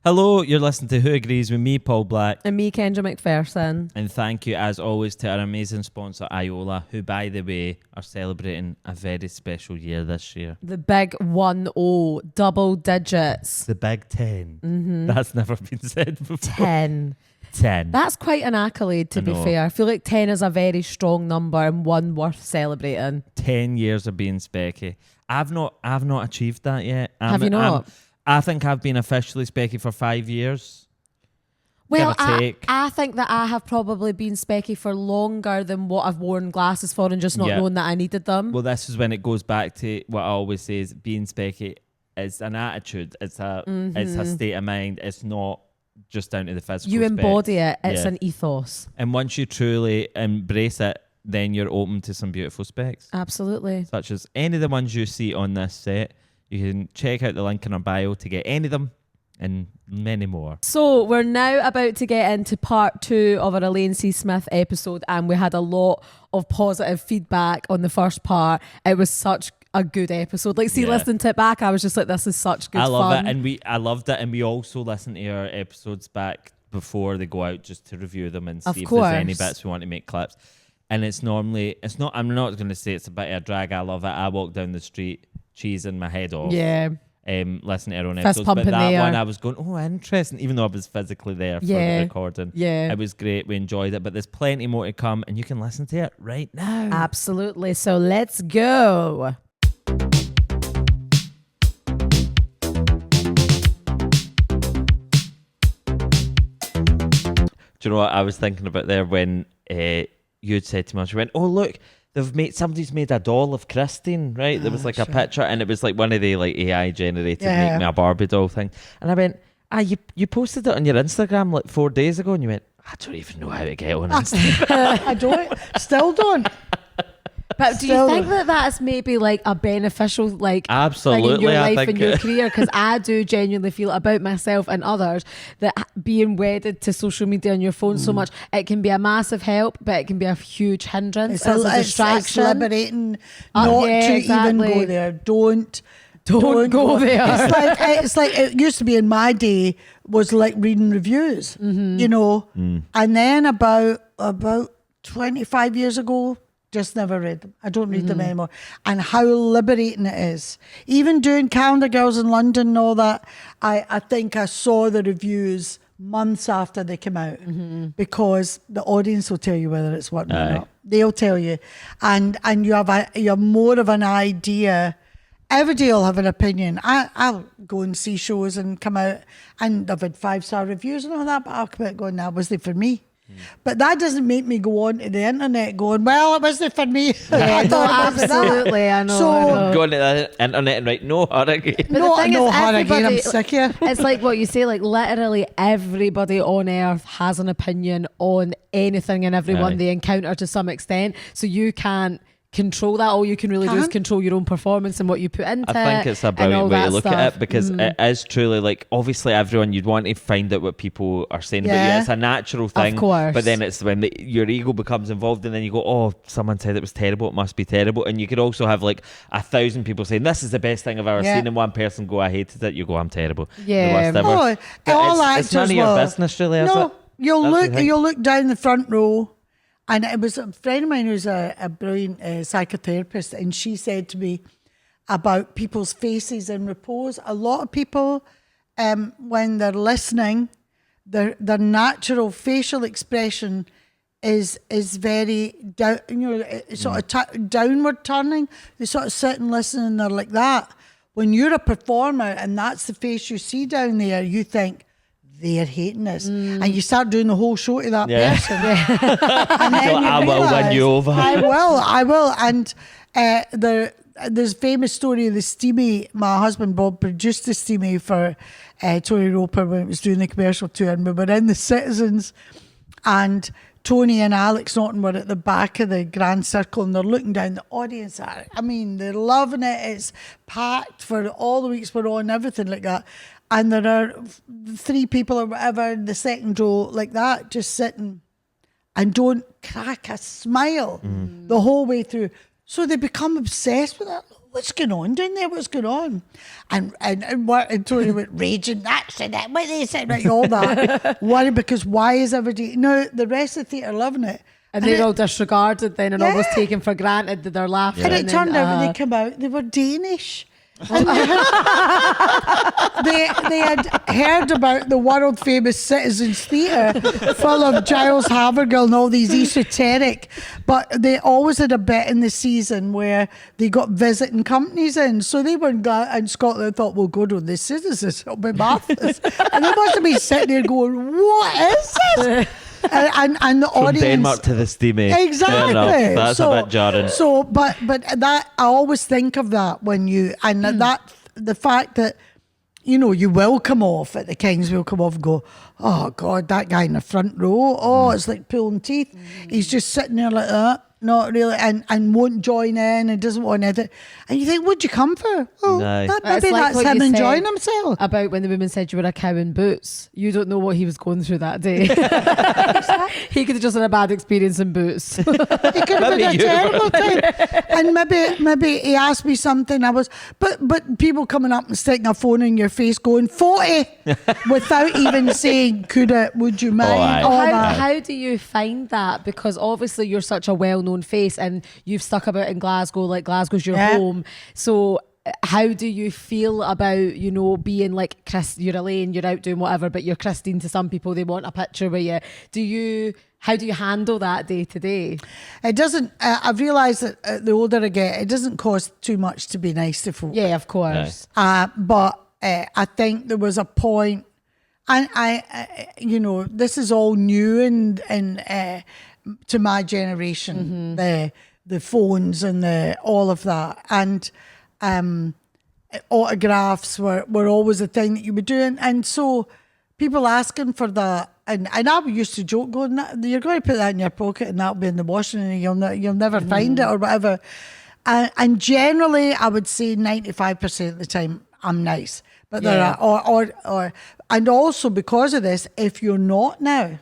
Hello, you're listening to Who Agrees with me, Paul Black. And me, Kendra McPherson. And thank you, as always, to our amazing sponsor, Iola, who, by the way, are celebrating a very special year this year. The big 1-0, double digits. The big 10. Mm-hmm. That's never been said before. 10. 10. That's quite an accolade, to be fair. I feel like 10 is a very strong number and one worth celebrating. 10 years of being Specky. I've not achieved that yet. Have you not? I think I've been officially Specky for 5 years. Well, I think that I have probably been Specky for longer than what I've worn glasses for and just not known that I needed them. Well, this is when it goes back to what I always say is being Specky is an attitude. It's a state of mind. It's not just down to the physical. You embody it. It's an ethos. And once you truly embrace it, then you're open to some beautiful specs. Absolutely. Such as any of the ones you see on this set. You can check out the link in our bio to get any of them and many more. So we're now about to get into part 2 of our Elaine C. Smith episode, and we had a lot of positive feedback on the first part. It was such a good episode. Listening to it back, I was just like, this is such good fun. I love it, and I loved it, and we also listen to our episodes back before they go out just to review them and see if there's any bits we want to make clips. And I'm not going to say it's a bit of a drag. I love it. I walk down the street cheesing my head off. Yeah. Listening to our own episodes. But that one I was going, oh, interesting. Even though I was physically there for the recording. Yeah. It was great. We enjoyed it. But there's plenty more to come and you can listen to it right now. Absolutely. So let's go. Do you know what I was thinking about there when you had said to me, you went, oh, look, somebody's made a doll of Christine, right? There was a picture and it was like one of the AI generated make me a Barbie doll thing. And I went, you posted it on your Instagram 4 days ago, and you went, I don't even know how to get on Instagram. Still don't. But do you think that is maybe a beneficial absolutely thing in your life and your career? Because I do genuinely feel about myself and others that being wedded to social media on your phone so much, it can be a massive help, but it can be a huge hindrance. It's a distraction. It's liberating not to even go there. Don't go there. It's like it used to be in my day was like reading reviews, you know, and then about 25 years ago, just never read them. I don't read them anymore. And how liberating it is. Even doing Calendar Girls in London and all that, I think I saw the reviews months after they came out because the audience will tell you whether it's working or not. They'll tell you. And you have more of an idea. Everybody will have an opinion. I'll go and see shows and come out and I've had 5-star reviews and all that, but I'll come out going, that wasn't for me. But that doesn't make me go on to the internet going, well, it wasn't for me. I thought absolutely, I know. So go on to the internet and write, no, her again. I'm sick here. It's like what you say, literally everybody on earth has an opinion on anything and everyone they encounter to some extent. So you can't control that. All you can really do is control your own performance and what you put into it. I think it's a brilliant way to look at it because it is truly obviously everyone, you'd want to find out what people are saying, but it's a natural thing. Of course. But then it's when your ego becomes involved and then you go, oh, someone said it was terrible, it must be terrible. And you could also have 1,000 people saying this is the best thing I've ever seen, and one person go, I hated it, you go, I'm terrible. Yeah. The worst ever. It's none of your business really, is it? You'll look down the front row. And it was a friend of mine who's a brilliant psychotherapist, and she said to me about people's faces in repose. A lot of people, when they're listening, their natural facial expression is very downward turning. They sort of sit and listen, and they're like that. When you're a performer and that's the face you see down there, you think, they're hating us. And you start doing the whole show to that person. And then I will win you over. I will. And there's a famous story of the Steamy. My husband Bob produced the Steamy for Tony Roper when it was doing the commercial tour. And we were in the Citizens and Tony and Alex Norton were at the back of the grand circle and they're looking down. The audience are, they're loving it. It's packed for all the weeks we're on, everything like that. And there are 3 people or whatever in the second row like that, just sitting and don't crack a smile the whole way through. So they become obsessed with that what's going on down there? What's going on? And Tony went raging, that's it, what they said, like all that. Worried because why is everybody, no, the rest of the theatre loving it. And they're all disregarded then and almost taken for granted that they're laughing. And it turned out when they came out, they were Danish. And they had heard about the world famous Citizens Theatre full of Giles Havergal and all these esoteric, but they always had a bit in the season where they got visiting companies in, so they were in Scotland and thought, we'll go to the Citizens, it'll be marvellous. And they must have been sitting there going, what is this? And the From audience, Denmark to the steamy. exactly. That's a bit jarring. So, but that I always think of that when you that the fact that you will come off at the Kings, will come off and go, oh God, that guy in the front row, it's like pulling teeth. He's just sitting there like that. Not really, and won't join in and doesn't want anything. And you think, what'd you come for? Well, maybe that's him enjoying himself. About when the woman said you were a cow in boots. You don't know what he was going through that day. He could have just had a bad experience in boots. It could have been a terrible time. And maybe he asked me something. But people coming up and sticking a phone in your face going 40 without even saying, would you mind? How do you find that? Because obviously you're such a well-known face and you've stuck about in Glasgow, like Glasgow's your home. So how do you feel about, being like Chris, you're Elaine, you're out doing whatever, but you're Christine to some people, they want a picture with you. How do you handle that day to day? It doesn't, I've realised that the older I get, it doesn't cost too much to be nice to folk. Yeah, of course. But I think there was a point, and this is all new and to my generation, the phones and all of that, and autographs were always a thing that you were doing, and so people asking for that, and I used to joke, going, you're going to put that in your pocket and that'll be in the washing and you'll never find it or whatever, and generally I would say 95% of the time I'm nice, but there are and also because of this, if you're not now,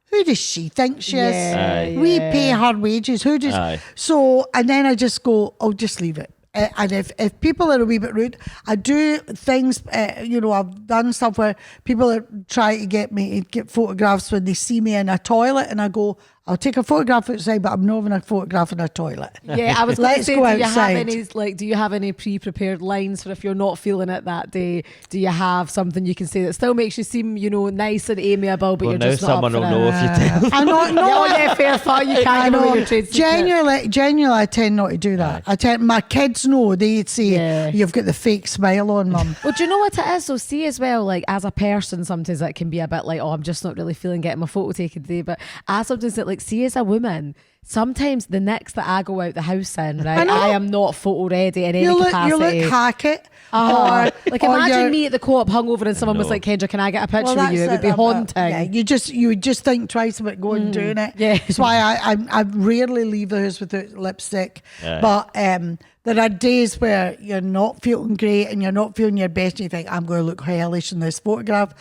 who does she think she is? We pay her wages. Who does? So, and then I just go, I'll just leave it. And if people are a wee bit rude, I do things, I've done stuff where people are trying to get me to get photographs when they see me in a toilet, and I go, I'll take a photograph outside, but I'm not having a photograph in a toilet. Yeah, I was going to say, do you have any pre-prepared lines for if you're not feeling it that day? Do you have something you can say that still makes you seem, nice and amiable, but you're just not up for it? Well, now someone will know if you tell. I know, fair thought. You can't give away your trade secret. Genuinely, I tend not to do that. My kids know. They say, you've got the fake smile on, Mum. Well, do you know what it is? So see as well, like as a person, sometimes it can be a bit like, I'm just not really feeling getting my photo taken today. But I sometimes like, see as a woman, sometimes the next that I go out the house in, right, I am not photo ready in any capacity. You look hackett. Like imagine me at the co-op hungover and someone was like, Kendra, can I get a picture with you? It would be haunting. Yeah, you would just think twice about going and doing it. Yeah. That's why I rarely leave the house without lipstick. Yeah. But there are days where you're not feeling great and you're not feeling your best and you think, I'm going to look hellish in this photograph.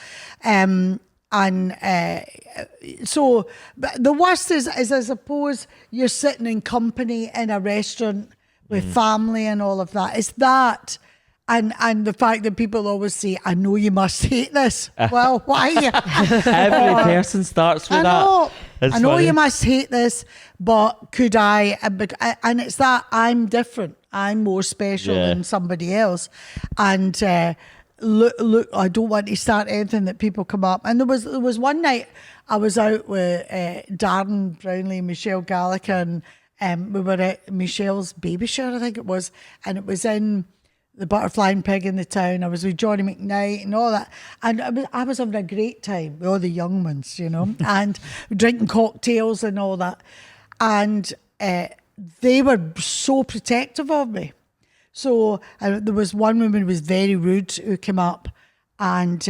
So the worst is I suppose you're sitting in company in a restaurant with family and all of that. It's that and the fact that people always say, I know you must hate this. Well, why? Every person starts with that. I know you must hate this, but could I? And it's that I'm different. I'm more special than somebody else. And look, I don't want to start anything that people come up. And there was one night I was out with Darren Brownlee, Michelle Gallagher, and we were at Michelle's baby shower, I think it was, and it was in the Butterfly and Pig in the Town. I was with Johnny McKnight and all that, and I was having a great time with all the young ones, and drinking cocktails and all that, and they were so protective of me. So there was one woman who was very rude who came up, and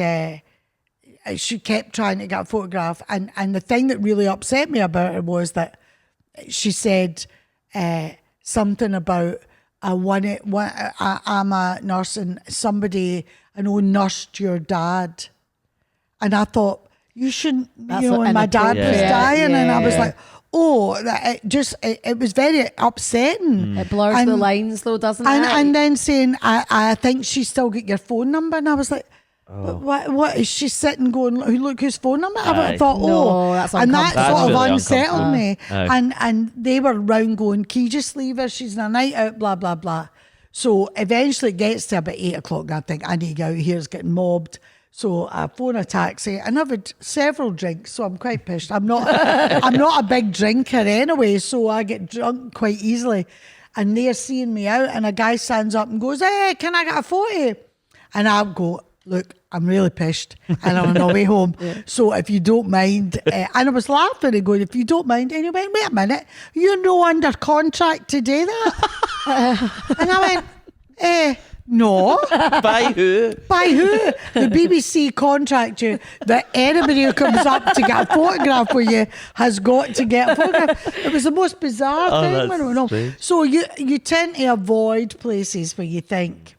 she kept trying to get a photograph, and the thing that really upset me about her was that she said something about I'm a nurse and somebody I know nursed your dad, and I thought you shouldn't, and my dad was dying, and I was like, it was very upsetting. It blurs the lines though, doesn't it? And then saying, I think she's still got your phone number. And I was like, what is she sitting going, look whose phone number? I thought, that's and that That's sort of really unsettled me. Aye. And they were round going, can you just leave her? She's on a night out, blah, blah, blah. So eventually it gets to about 8 o'clock and I think, I need to get out here, it's getting mobbed. So I phone a taxi and I've had several drinks, so I'm quite pissed. I'm not a big drinker anyway, so I get drunk quite easily. And they're seeing me out and a guy stands up and goes, hey, can I get a photo? And I'll go, look, I'm really pissed and I'm on my way home. So if you don't mind, and I was laughing and going, if you don't mind, and he went, wait a minute, you're no under contract to do that? And I went, no. By who? By who? The BBC contract you that anybody who comes up to get a photograph with you has got to get a photograph. It was the most bizarre thing when I went home. So you tend to avoid places where you think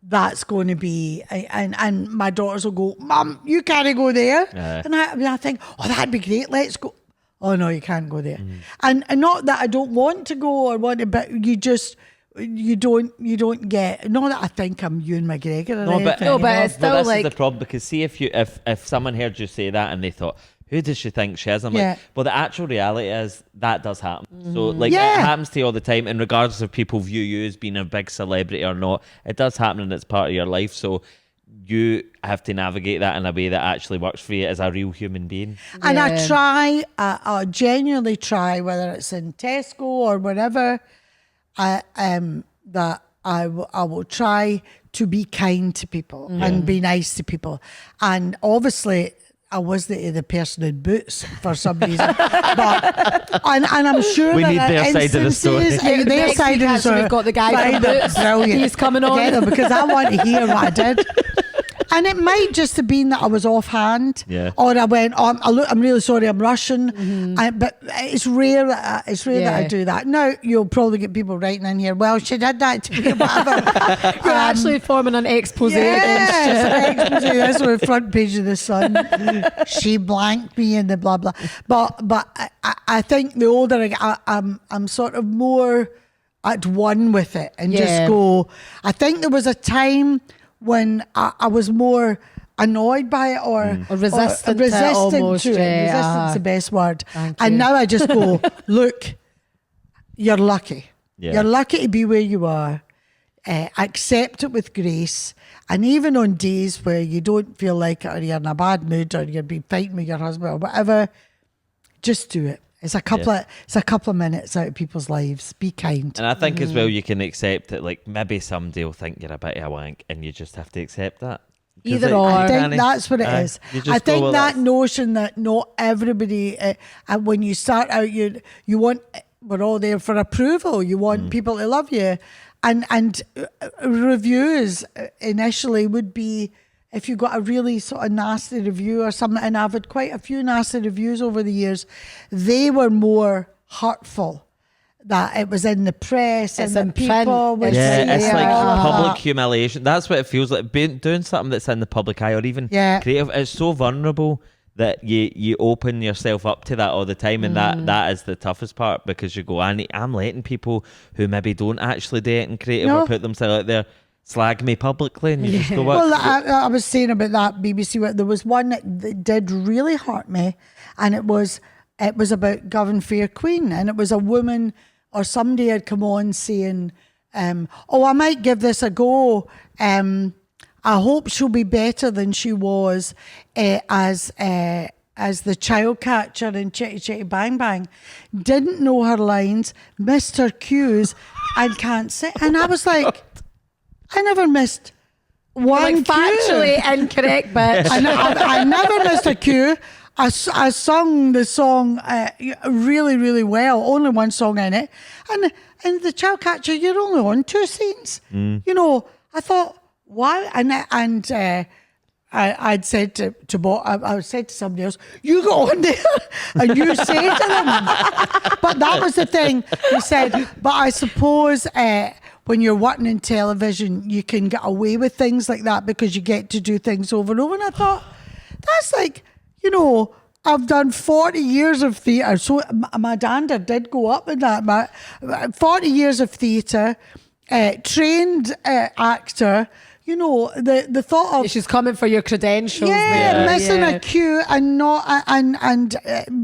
that's going to be, and my daughters will go, Mum, you can't go there. And I think, oh, that'd be great, let's go. Oh no, you can't go there. And not that I don't want to go or want to, but you don't get, not that I think I'm Ewan McGregor or anything. But it's still this like is the problem, because see if someone heard you say that and they thought, who does she think she is? I'm like, well, the actual reality is that does happen. So like it happens to you all the time, and regardless of people view you as being a big celebrity or not, it does happen and it's part of your life. So you have to navigate that in a way that actually works for you as a real human being. And I genuinely try, whether it's in Tesco or wherever, that I will try to be kind to people and be nice to people. And obviously I was the person in boots for some reason. But and I'm sure we that need their side of the story. Their side of the story. We've got the guy in boots. Brilliant. He's coming on. Because I want to hear what I did. And it might just have been that I was offhand, or I went, I'm really sorry, I'm Russian. But it's rare that I do that. Now you'll probably get people writing in here, well, she did that to me, or whatever. You're actually forming an expose against you. An expose. That's on the front page of the Sun. She blanked me and the blah blah. But I think the older I'm sort of more at one with it and just go. I think there was a time when I was more annoyed by it or resistant to it. almost, Resistant's the best word. Thank and you. now I just go, look, you're lucky. Yeah. You're lucky to be where you are. Accept it with grace. And even on days where you don't feel like it, or you're in a bad mood, or you've been fighting with your husband or whatever, just do it. It's a couple of minutes out of people's lives. Be kind. And I think as well you can accept that, like, maybe somebody will think you're a bit of a wank and you just have to accept that. Either or. I think that's what it is. I think that notion that not everybody, when you start out, you want, we're all there for approval. You want people to love you. And reviews initially would be, if you got a really sort of nasty review or something, and I've had quite a few nasty reviews over the years, they were more hurtful. That it was in the press it's and the people would say, it's like public humiliation. That's what it feels like, doing something that's in the public eye or even creative. It's so vulnerable that you open yourself up to that all the time, and that is the toughest part, because you go, I'm letting people who maybe don't actually do it in creative or put themselves out there slag me publicly, and you just go, well, I was saying about that BBC, there was one that did really hurt me, and it was about Govan Fair Queen, and it was a woman or somebody had come on saying, I might give this a go. I hope she'll be better than she was as the child catcher in Chitty Chitty Bang Bang. Didn't know her lines, missed her cues, and can't sing. And I was like, I never missed one cue. Factually incorrect, bitch. I never missed a cue. I sung the song really, really well. Only one song in it. And the child catcher, you're only on 2 scenes. You know, I thought, why? And I'd said to Bob, I said to somebody else, you go on there and you say to them. But that was the thing. He said, but I suppose when you're working in television, you can get away with things like that because you get to do things over and over. And I thought, that's like, you know, I've done 40 years of theatre. So my dander did go up with that. 40 years of theatre, trained actor. You know, the thought of... She's coming for your credentials. Missing a cue and not and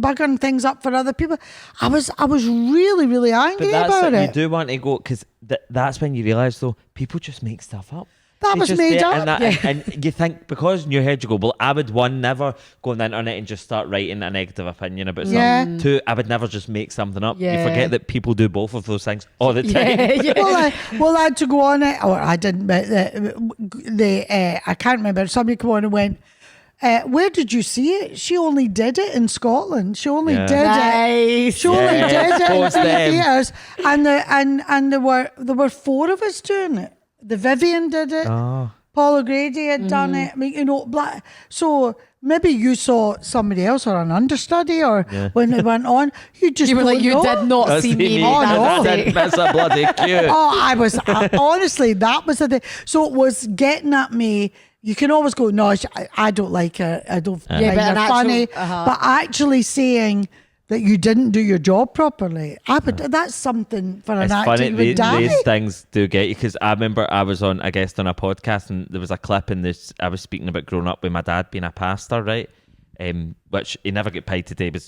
bugging things up for other people. I was really, really angry about it. You do want to go, because that's when you realise, though, people just make stuff up. That was made up. And you think, because in your head you go, well, I would, one, never go on the internet and just start writing a negative opinion about something. Two, I would never just make something up. You forget that people do both of those things all the time. Well, I had to go on it, or I didn't, but I can't remember. Somebody came on and went, where did you see it? She only did it in Scotland. She only did it. She only did it in theatres. And there were 4 of us doing it. The Vivian did it. Paul O'Grady had done it. I mean, you know, so maybe you saw somebody else or an understudy, or when it went on, you were like, you did not see me. I didn't miss a bloody cue. I was honestly, that was the thing. So it was getting at me. You can always go, no, I don't like her. I don't find her funny. But actually saying that you didn't do your job properly, that's something for an actor. Funny, these things do get you, because I remember I was on a guest on a podcast, and there was a clip in this. I was speaking about growing up with my dad being a pastor, right? Which he never get paid today. But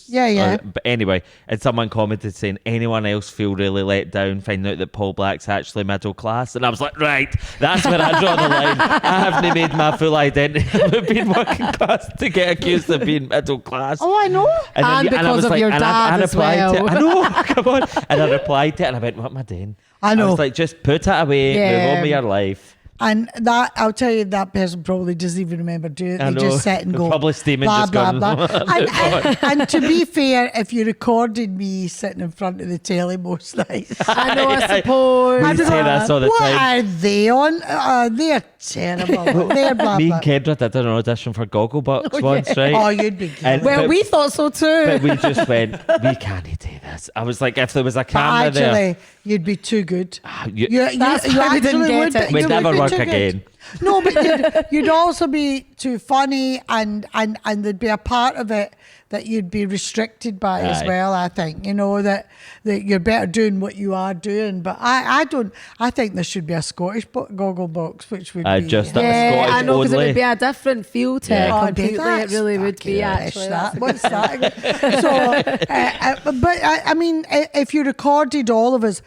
but anyway, and someone commented saying, anyone else feel really let down finding out that Paul Black's actually middle class? And I was like, right, that's where I draw the line. I haven't made my full identity of being working class to get accused of being middle class. Oh, I know. And because of your dad as well. I know, come on. And I replied to it, and I went, what am I doing? I know. I was like, just put it away, move on with your life. And that, I'll tell you, that person probably doesn't even remember doing it. They just sit and go, probably steaming, blah, just blah, going, blah. And to be fair, if you recorded me sitting in front of the telly most nights, I know, I suppose. We say that all the what time. are they on? They're terrible. They're blah, Me blah. and Kendra did an audition for Gogglebox once, right? Oh, you'd be good. Well, we thought so too. But we just went, we can't do this. I was like, if there was a camera there, you'd be too good. You That's why we didn't get it. We'd never work again. No, but you'd also be too funny, and there'd be a part of it that you'd be restricted by as well. I think, you know, that you're better doing what you are doing. But I don't. I think there should be a Scottish Gogglebox, which would be just Scottish I know, because it only. would be a different feel to it completely. It really would be actually. What's that? So, but I mean, if you recorded all of us.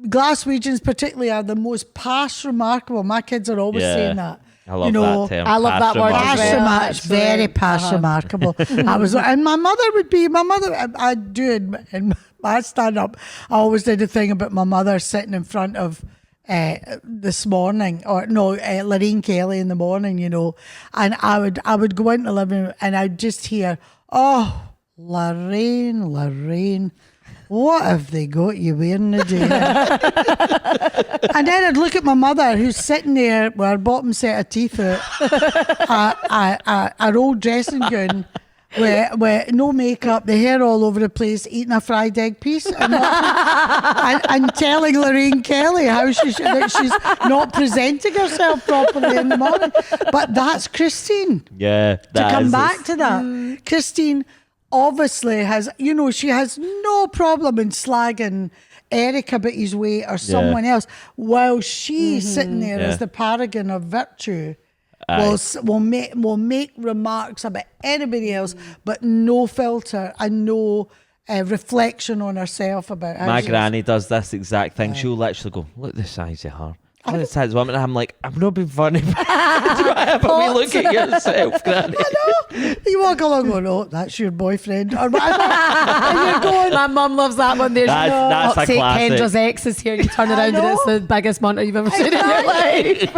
Glaswegians particularly are the most past remarkable. My kids are always saying that. I love that term. I love that word. Past remarkable, very past remarkable. I was, and my mother. I do in my stand up. I always did a thing about my mother sitting in front of This Morning, or no, Lorraine Kelly in the morning. You know, and I would go into the living room and I'd just hear, oh, Lorraine. What have they got you wearing today? And then I'd look at my mother, who's sitting there with her bottom set of teeth out, her old dressing gown, with no makeup, the hair all over the place, eating a fried egg piece, and telling Lorraine Kelly how that she's not presenting herself properly in the morning. But that's Christine. Yeah. To come back to that, Christine obviously has, you know, she has no problem in slagging Eric about his weight or someone else, while she's sitting there as the paragon of virtue. Will make remarks about anybody else, but no filter and no reflection on herself about how my granny does this exact thing. She'll literally go, look at the size of her. Look at the size of woman. And I'm like, I'm not being funny. But we look at yourself, granny. I know. You walk along going, oh, that's your boyfriend or whatever. And you're going, my mum loves that one. There's that's a classic. Kendra's ex is here. You turn around and it's the biggest munter you've ever seen in your life.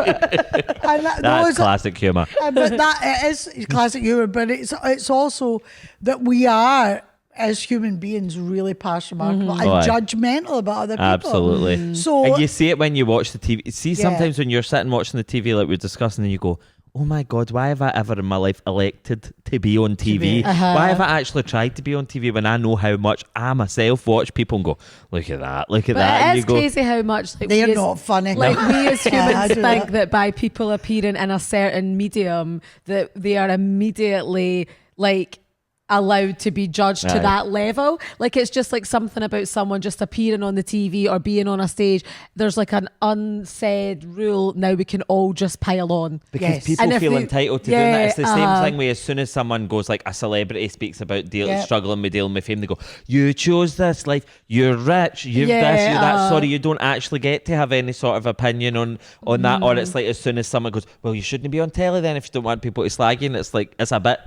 That's classic humour. But that is classic humour. But it's also that we are, as human beings, really past remarkable and judgmental about other people. Absolutely. So, and you see it when you watch the TV. See, sometimes when you're sitting watching the TV, like we're discussing, and you go, oh my God, why have I ever in my life elected to be on TV? Why have I actually tried to be on TV when I know how much I myself watch people and go, look at that. But and it's crazy how much they're not funny. Like we as humans think that by people appearing in a certain medium that they are immediately like allowed to be judged to Aye. that level. Like, it's just like something about someone just appearing on the TV or being on a stage. There's like an unsaid rule. Now we can all just pile on. Because Yes. people And if feel we- entitled to yeah, doing that. It's the same thing where as soon as someone goes, like a celebrity speaks about Yeah. struggling with dealing with fame, they go, you chose this life, you're rich, you've Yeah, this, you're that. Sorry, you don't actually get to have any sort of opinion on that. Or it's like as soon as someone goes, well, you shouldn't be on telly then if you don't want people to slag you. And it's like, it's a bit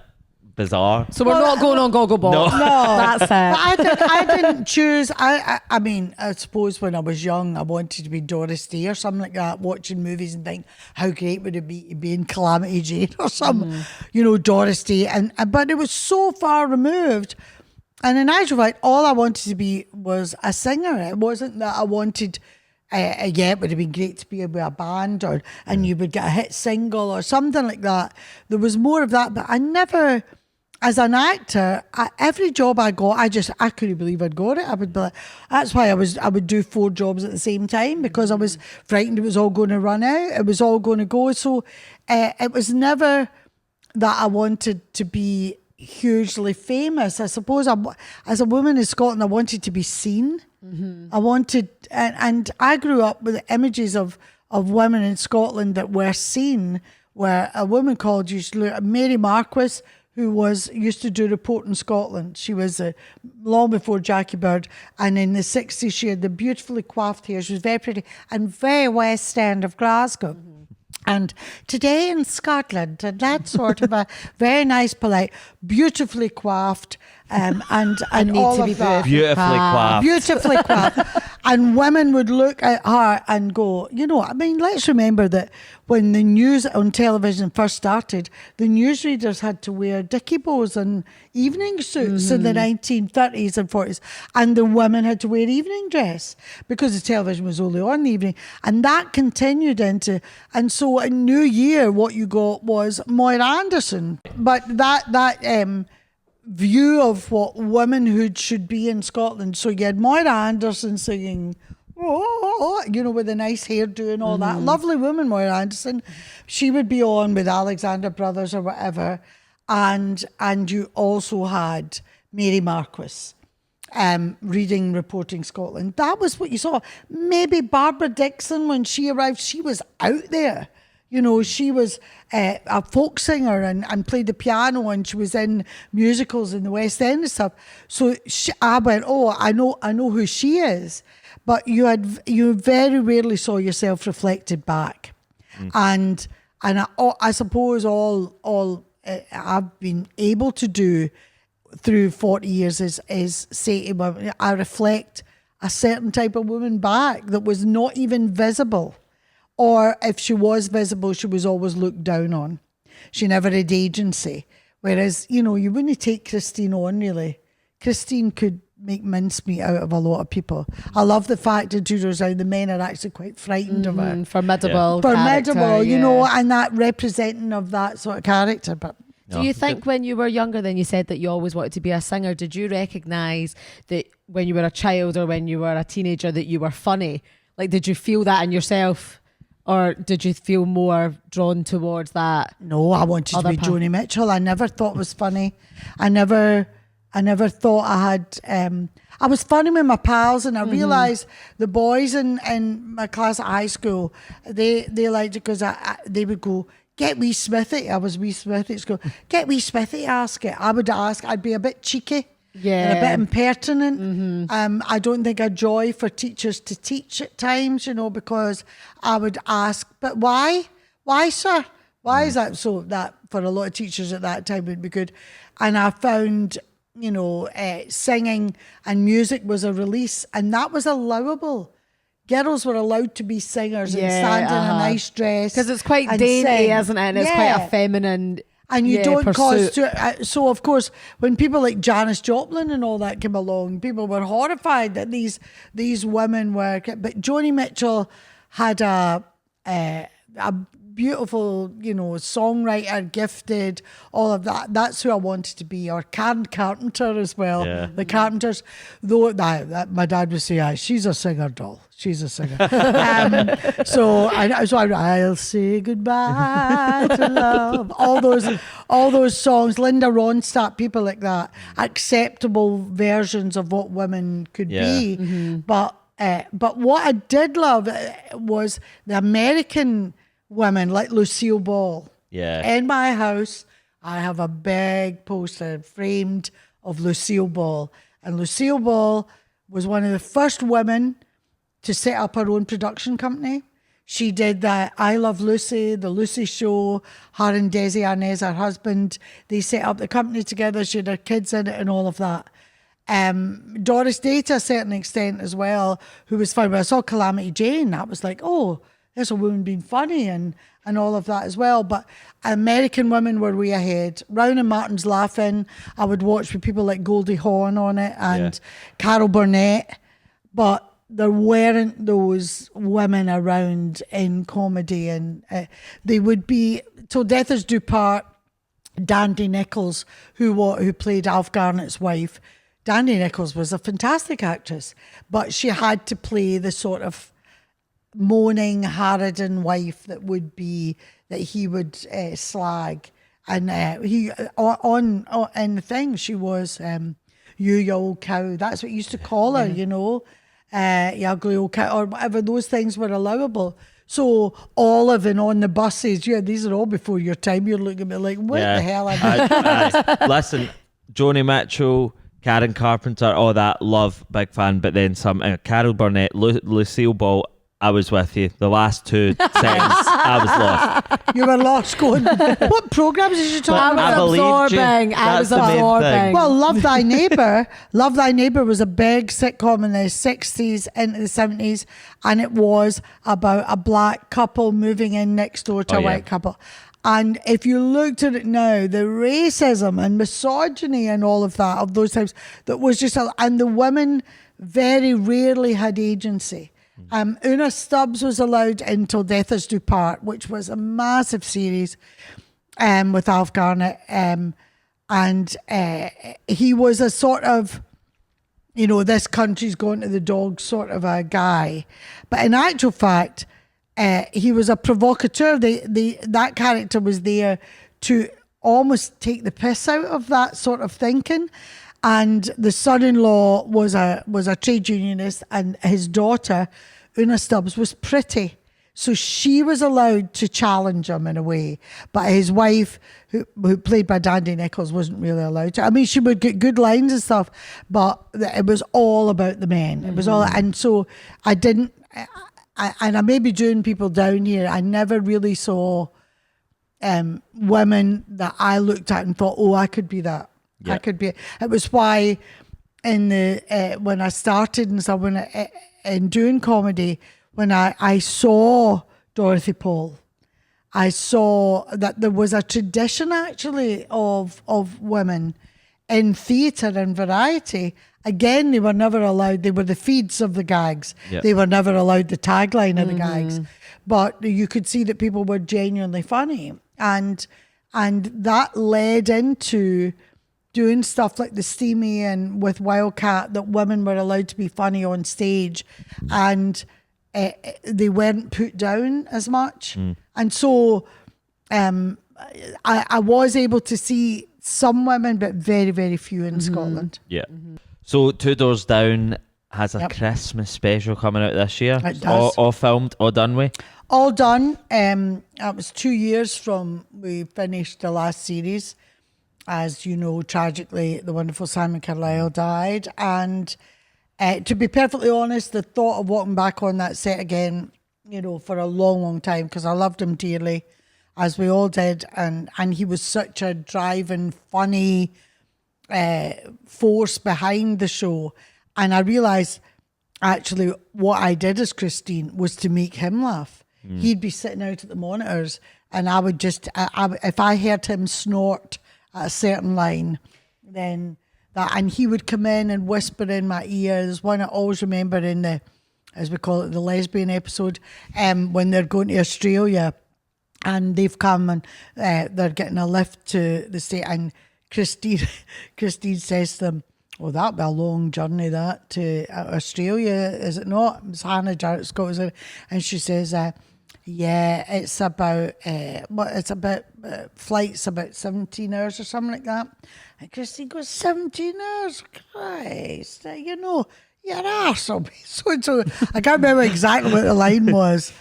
bizarre. So we're not going on Gogglebox. No. That's it. But I didn't choose. I mean, I suppose when I was young, I wanted to be Doris Day or something like that, watching movies and think, how great would it be to be in Calamity Jane or some, Doris Day. But it was so far removed. And in actual fact, all I wanted to be was a singer. It wasn't that I wanted. It would have been great to be with a band, and you would get a hit single or something like that. There was more of that, but I never. As an actor, every job I got, I couldn't believe I'd got it. I would be like, that's why I would do 4 jobs at the same time, because I was frightened it was all going to run out. It was all going to go. So it was never that I wanted to be hugely famous. I suppose as a woman in Scotland, I wanted to be seen. Mm-hmm. I wanted, and I grew up with images of women in Scotland that were seen, where a woman called Mary Marquis, who used to do Report in Scotland. She was long before Jackie Bird, and in the 60s she had the beautifully coiffed hair. She was very pretty and very West End of Glasgow. Mm-hmm. And today in Scotland, and that sort of a very nice, polite, beautifully coiffed, and need all to of be that. Beautifully coiffed. Beautifully coiffed. And women would look at her and go, let's remember that when the news on television first started, the newsreaders had to wear dicky bows and evening suits in the 1930s and 40s. And the women had to wear evening dress because the television was only on in the evening. And that continued and so in New Year, what you got was Moira Anderson. But that view of what womanhood should be in Scotland. So you had Moira Anderson singing, with a nice hairdo and all that. Lovely woman, Moira Anderson. She would be on with Alexander Brothers or whatever. And you also had Mary Marquis reading Reporting Scotland. That was what you saw. Maybe Barbara Dixon, when she arrived, she was out there. She was a folk singer and played the piano, and she was in musicals in the West End and stuff. So I went, I know who she is. But you very rarely saw yourself reflected back. And I suppose all I've been able to do through 40 years is say to women, I reflect a certain type of woman back that was not even visible. Or if she was visible, she was always looked down on. She never had agency. Whereas, you wouldn't take Christine on, really. Christine could make mincemeat out of a lot of people. I love the fact that the men are actually quite frightened of her. Formidable. Formidable, character, and that representing of that sort of character. But do you think when you were younger, then you said that you always wanted to be a singer, did you recognise that when you were a child or when you were a teenager that you were funny? Like, did you feel that in yourself? Or did you feel more drawn towards that? No, I wanted to be Joni Mitchell. I never thought it was funny. I never thought I had... I was funny with my pals, and I realised the boys in my class at high school, they liked it because they would go, get wee Smithy. I was wee Smithy at school. Get wee Smithy, ask it. I would ask. I'd be a bit cheeky. Yeah. And a bit impertinent. I don't think a joy for teachers to teach at times, because I would ask, but why? Why, sir? Why is that? So that for a lot of teachers at that time would be good. And I found, singing and music was a release, and that was allowable. Girls were allowed to be singers and stand in a nice dress. Because it's quite dainty, sing. isn't it? And it's quite a feminine... And you don't pursuit. cause so of course when people like Janis Joplin and all that came along, people were horrified that these women were. But Joni Mitchell had a beautiful, songwriter, gifted, all of that. That's who I wanted to be. Or Karen Carpenter as well. Yeah. The Carpenters, though my dad would say, she's a singer doll. She's a singer. So I'll say goodbye to love. All those songs, Linda Ronstadt, people like that, acceptable versions of what women could be. Mm-hmm. But what I did love was the American women like Lucille Ball. Yeah. In my house, I have a big poster framed of Lucille Ball. And Lucille Ball was one of the first women to set up her own production company. She did that I Love Lucy, The Lucy Show. Her and Desi Arnaz, her husband, they set up the company together. She had her kids in it and all of that. Doris Day to a certain extent as well, who was funny. When I saw Calamity Jane, that was like, oh, there's a woman being funny and all of that as well. But American women were way ahead. Rowan and Martin's Laughing, I would watch with people like Goldie Hawn on it and Carol Burnett. But there weren't those women around in comedy, and they would be, till death us do part. Dandy Nichols, who played Alf Garnett's wife. Dandy Nichols was a fantastic actress, but she had to play the sort of moaning Harridan wife that he would slag. And he on in the thing, she was you old cow. That's what he used to call her, you ugly old cow, or whatever. Those things were allowable. So Olive and On the Buses, these are all before your time. You're looking at me like, what the hell am I? Listen, Joni Mitchell, Karen Carpenter, all that, love, big fan. But then some, Carol Burnett, Lucille Ball, I was with you. The last 2 seconds, I was lost. You were lost going, what programmes did you talk about? I was absorbing. Well, Love Thy Neighbour. Love Thy Neighbour was a big sitcom in the 60s into the 70s, and it was about a black couple moving in next door to a white couple. And if you looked at it now, the racism and misogyny and all of that, of those types, that was just, and the women very rarely had agency. Una Stubbs was allowed until Death Us Do Part, which was a massive series with Alf Garnett. And he was a sort of, this country's going to the dogs sort of a guy. But in actual fact, he was a provocateur. That character was there to almost take the piss out of that sort of thinking. And the son-in-law was a trade unionist, and his daughter, Una Stubbs, was pretty. So she was allowed to challenge him in a way. But his wife, who played by Dandy Nichols, wasn't really allowed to. I mean, she would get good lines and stuff, but it was all about the men. It was all, and so I didn't, and I may be doing people down here, I never really saw women that I looked at and thought, oh, I could be that. Yeah. I could be. It was why in the when I started and so in doing comedy, when I saw Dorothy Pole, I saw that there was a tradition actually of women in theatre and variety. Again, they were never allowed. They were the feeds of the gags. Yep. They were never allowed the tagline of the gags. But you could see that people were genuinely funny, and that led into doing stuff like the Steamy and with Wildcat, that women were allowed to be funny on stage, and they weren't put down as much. And so I was able to see some women, but very, very few in Scotland. Yeah. So Two Doors Down has a Christmas special coming out this year. It does. All filmed, all done with? All done. It was 2 years from we finished the last series. As you know, tragically, the wonderful Simon Carlyle died. And to be perfectly honest, the thought of walking back on that set again, for a long, long time, because I loved him dearly, as we all did. And he was such a driving, funny force behind the show. And I realised, actually, what I did as Christine was to make him laugh. He'd be sitting out at the monitors, and I would just, if I heard him snort at a certain line, then that, and he would come in and whisper in my ear. There's one I always remember in the, as we call it, the lesbian episode, when they're going to Australia, and they've come and they're getting a lift to the state, and Christine says to them, "Oh, that'll be a long journey that to Australia, is it not?" It's Hannah Jarrett Scott was in, and she says, "Yeah, it's about flights about 17 hours or something like that." And Christine goes, 17 hours, Christ, your arse will be so. I can't remember exactly what the line was.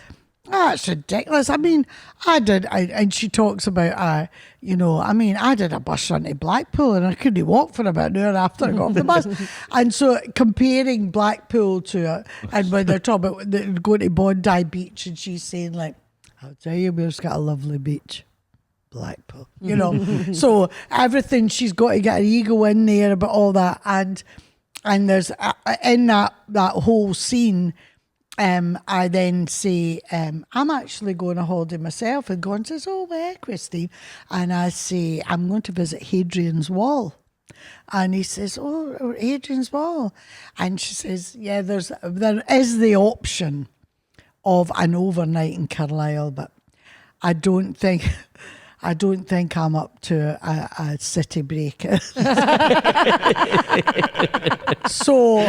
That's ridiculous. I mean, and she talks about, I did a bus run to Blackpool and I couldn't walk for about an hour after I got off the bus. And so comparing Blackpool to, and when they're talking about going to Bondi Beach, and she's saying like, "I'll tell you, we've got a lovely beach. Blackpool." So everything, she's got to get her ego in there about all that. And there's, in that whole scene, I then say, "I'm actually going on holiday myself," and Gordon says, "Oh, where, Christine?" And I say, "I'm going to visit Hadrian's Wall." And he says, "Oh, Hadrian's Wall." And she says, "Yeah, there is the option of an overnight in Carlisle, but I don't think I'm up to a city break." So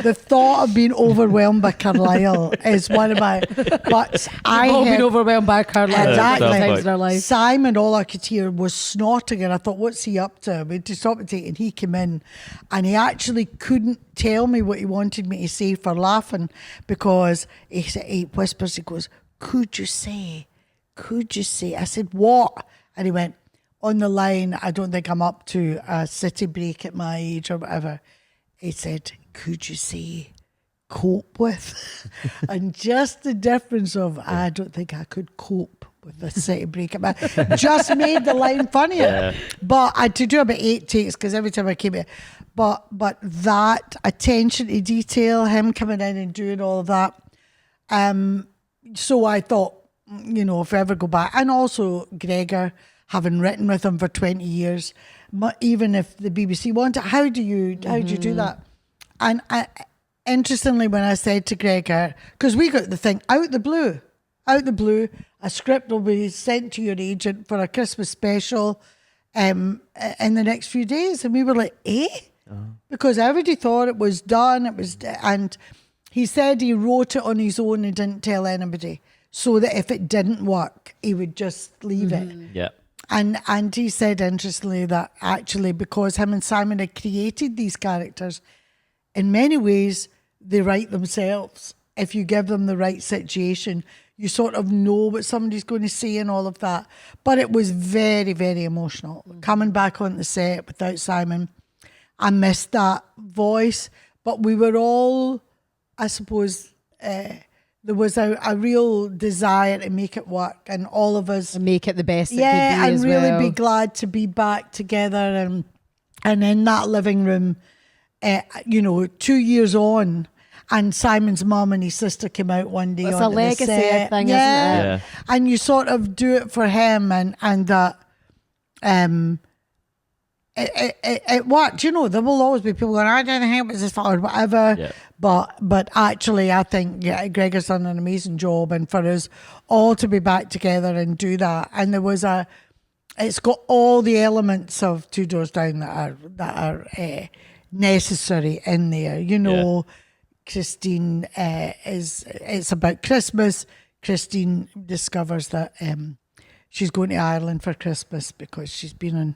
the thought of being overwhelmed by Carlisle is one of my. But I've all been overwhelmed by Carlisle times in our life. Simon, all I could hear was snorting, and I thought, "What's he up to?" We had to stop and take, and he came in, and he actually couldn't tell me what he wanted me to say for laughing, because he whispers, he goes, "Could you say?" I said, "What?" And he went, "On the line, I don't think I'm up to a city break at my age," or whatever. He said, "Could you say cope with?" And just the difference of, I don't think I could cope with a city break at my just made the line funnier. Yeah. But I had to do about 8 takes, because every time I came in, but that attention to detail, him coming in and doing all of that. So I thought, if I ever go back, and also Gregor, having written with him for 20 years, even if the BBC want it, how do you do that? And interestingly, when I said to Gregor, because we got the thing out the blue, a script will be sent to your agent for a Christmas special in the next few days, and we were like, because everybody thought it was done. And he said he wrote it on his own and didn't tell anybody, so that if it didn't work, he would just leave it. Yeah. And he said, interestingly, that actually, because him and Simon had created these characters, in many ways, they write themselves. If you give them the right situation, you sort of know what somebody's going to say and all of that. But it was very, very emotional. Coming back on the set without Simon, I missed that voice. But we were all, I suppose, there was a real desire to make it work, and all of us and make it the best. Yeah, it could be, and as really well. be glad to be back together, and in that living room, 2 years on, and Simon's mum and his sister came out one day. It's onto a legacy the set. thing, yeah. isn't it? Yeah. And you sort of do it for him, and that. It worked. There will always be people going, "I didn't think it was this far," or whatever. Yeah. But actually, I think Gregor's done an amazing job, and for us all to be back together and do that. And there was it's got all the elements of Two Doors Down that are necessary in there. Christine it's about Christmas. Christine discovers that she's going to Ireland for Christmas because she's been on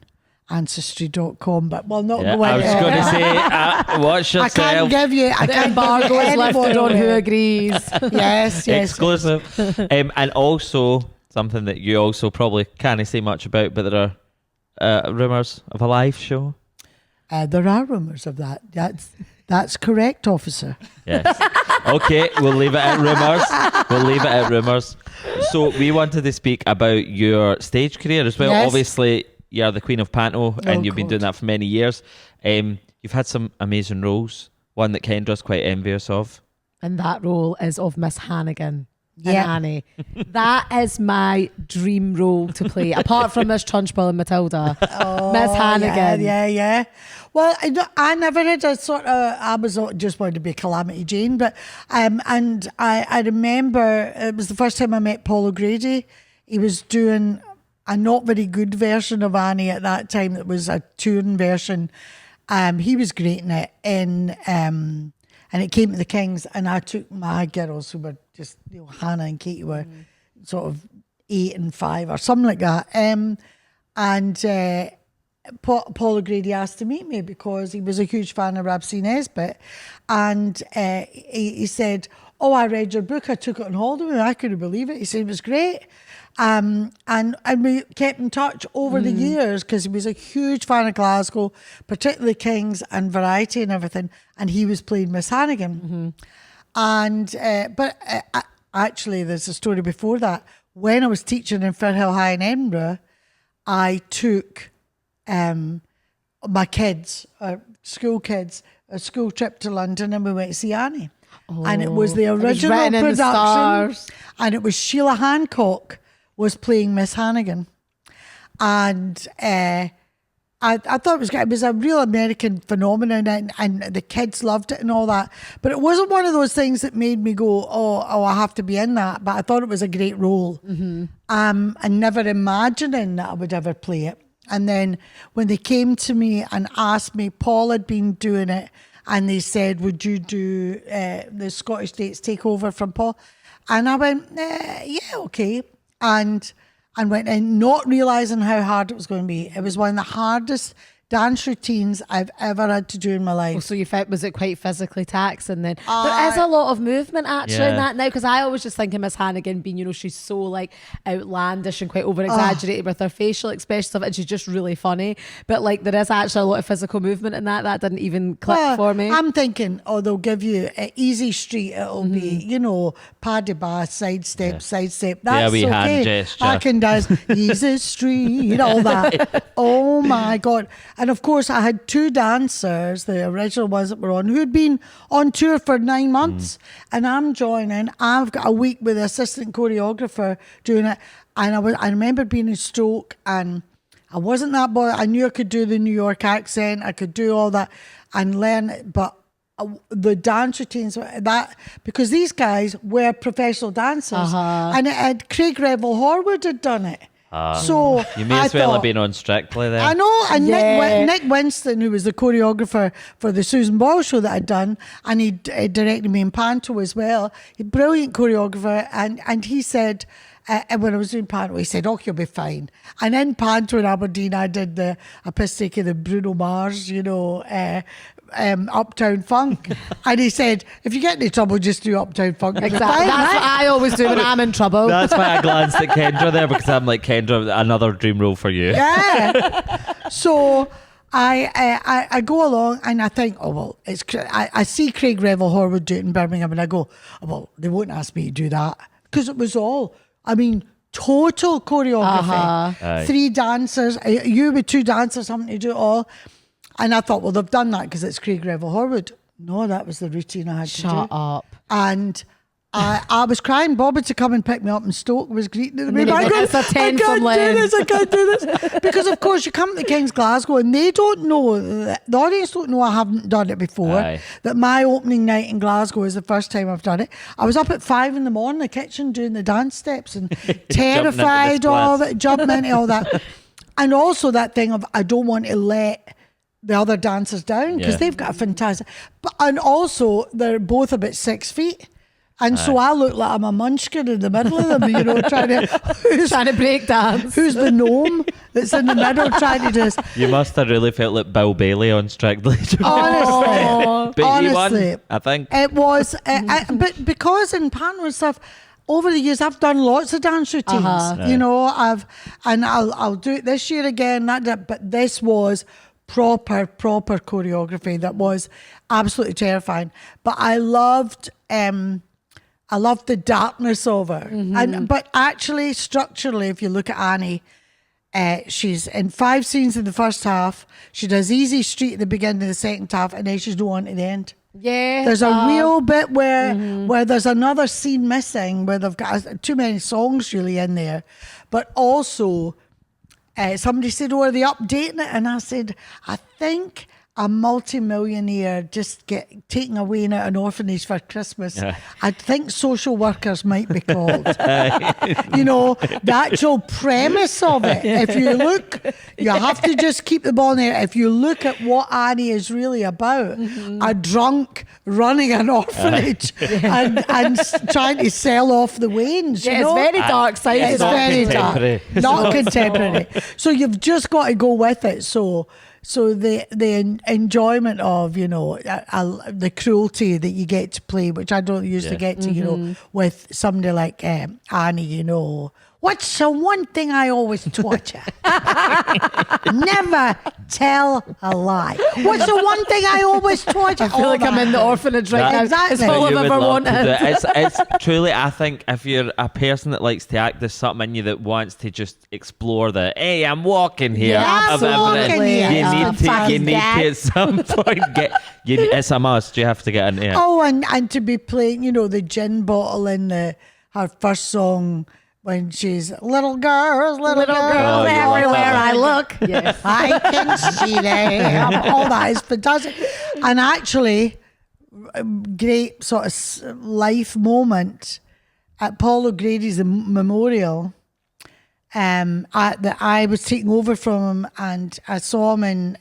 Ancestry.com, but we'll not go into I was going to say, watch yourself. I can't give you. I can't embargo is lifted on who agrees. Yes. Exclusive. And also something that you also probably can't say much about, but there are rumours of a live show. There are rumours of that. That's correct, officer. Yes. Okay, we'll leave it at rumours. So we wanted to speak about your stage career as well. Yes. Obviously, you're the Queen of Panto, and you've been God. doing that for many years. You've had some amazing roles. One that Kendra's quite envious of. And that role is of Miss Hannigan. Yeah. And Annie. That is my dream role to play, apart from Miss Trunchbull and Matilda. Miss Hannigan. Yeah. Well, I never had a sort of, I was just wanted to be Calamity Jane, but and I remember it was the first time I met Paul O'Grady. he was doing a not very good version of Annie at that time. That was a touring version. He was great in it, and it came to the Kings, and I took my girls who were just, Hannah and Katie were sort of 8 and 5 or something like that. Paul O'Grady asked to meet me because he was a huge fan of Rhapsody Nesbitt, and he said, "Oh, I read your book. I took it on holiday with me. I couldn't believe it." He said it was great. And we kept in touch over the years because he was a huge fan of Glasgow, particularly Kings and Variety and everything. And he was playing Miss Hannigan. But actually, there's a story before that. When I was teaching in Firhill High in Edinburgh, I took my kids, school kids, a school trip to London, and we went to see Annie. And it was the original production. And it was Sheila Hancock was playing Miss Hannigan. And I thought it was great. It was a real American phenomenon, and the kids loved it and all that. But it wasn't one of those things that made me go, oh, I have to be in that. But I thought it was a great role. And never imagining that I would ever play it. And then when they came to me and asked me, Paul had been doing it, and they said, would you do the Scottish Dates Takeover from Paul? And I went, yeah, okay. And went in, not realising how hard it was going to be. It was one of the hardest dance routines I've ever had to do in my life. Oh, so you felt, was it quite physically taxing then? There is a lot of movement actually in that now, because I always just think of Miss Hannigan being, she's so like outlandish and quite over exaggerated with her facial expressions of it, and she's just really funny. But like there is actually a lot of physical movement in that. That didn't even click for me. I'm thinking, they'll give you easy street. It'll be, pas de bas, sidestep. That's wee okay. hand gesture. I can dance easy street, all that. Oh my God. And of course, I had 2 dancers, the original ones that were on, who'd been on tour for 9 months. And I'm joining. I've got a week with the assistant choreographer doing it. And I remember being in Stoke, and I wasn't that bothered. I knew I could do the New York accent. I could do all that and learn it. But the dance routines, that because these guys were professional dancers. And Craig Revel Horwood had done it. So you may as well have been on Strictly there. I know, and Nick Winston, who was the choreographer for the Susan Boyle show that I'd done, and he directed me in Panto as well. He's a brilliant choreographer, and he said, when I was doing Panto, he said, "Oh, you'll be fine." And in Panto in Aberdeen, I did a mistake of the Bruno Mars, Uptown Funk. And he said, if you get any trouble, just do Uptown Funk. Exactly. That's what I always do when I'm in trouble. That's why I glanced at Kendra there, because I'm like, Kendra, another dream role for you. Yeah. So I go along and I think, I see Craig Revel Horwood do it in Birmingham, and I go, they won't ask me to do that, because it was total choreography. 3 dancers, you with 2 dancers having to do it all. And I thought, they've done that because it's Craig Revel Horwood. No, that was the routine I had to do. Shut up. And I was crying. Bob had to come and pick me up in Stoke, was greeting me. I can't do this. Because, of course, you come to King's Glasgow and they don't know, the audience don't know I haven't done it before, that my opening night in Glasgow is the first time I've done it. I was up at 5 a.m. in the kitchen doing the dance steps and terrified, jumping into all that. And also that thing of, I don't want to let the other dancers down, because they've got a fantastic, and also they're both about 6 feet, and so I look like I'm a munchkin in the middle of them, trying to break dance. Who's the gnome that's in the middle trying to do this? You must have really felt like Bill Bailey on Strictly. Honestly, but he won, I think it was. But because in Panto and stuff, over the years, I've done lots of dance routines. I'll do it this year again. But this was proper choreography that was absolutely terrifying. But I loved the darkness of her. But actually, structurally, if you look at Annie, she's in 5 scenes in the first half. She does easy street at the beginning of the second half, and then she's no on to the end. Yeah, there's a real bit where there's another scene missing, where they've got too many songs really in there. But also, somebody said, are they updating it? And I said, I think a multi-millionaire just get taken away in an orphanage for Christmas, I think social workers might be called. You know, the actual premise of it, if you look, you have to just keep the ball in there. If you look at what Annie is really about, a drunk running an orphanage and trying to sell off the wains. Yeah, you know? it's very dark side. It's very dark. Not contemporary. So you've just got to go with it. So the enjoyment of, you know, the cruelty that you get to play, which I don't usually get to, you know, with somebody like Annie, you know. What's the one thing I always taught you? Never tell a lie. What's the one thing I always taught you? I feel like I'm in the orphanage right now. Exactly. It's all I've ever wanted. It's truly, I think, if you're a person that likes to act, there's something in you that wants to just explore the, hey, I'm walking here. Yeah, absolutely. You need to at some point it's a must. You have to get in there. Oh, and to be playing, you know, the gin bottle in her first song. When she's little girls everywhere I look, yes. I can see them. All that is fantastic. And actually, great sort of life moment at Paul O'Grady's memorial. I was taking over from him, and I saw him and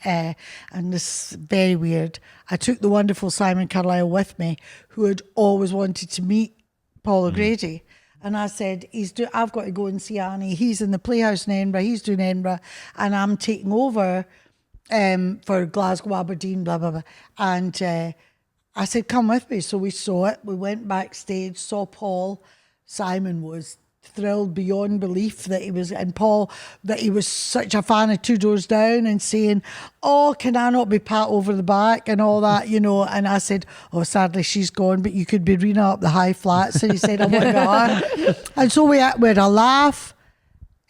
this is very weird. I took the wonderful Simon Carlyle with me, who had always wanted to meet Paul O'Grady. And I said, I've got to go and see Annie. He's in the Playhouse in Edinburgh. He's doing Edinburgh. And I'm taking over for Glasgow, Aberdeen, blah, blah, blah. And I said, come with me. So we saw it. We went backstage, saw Paul. Simon was thrilled beyond belief that he was, and Paul, that he was such a fan of Two Doors Down and saying, oh, can I not be pat over the back and all that, you know. And I said, oh, sadly she's gone, but you could be Rena up the high flats. And he said, I want to. And so we had a laugh.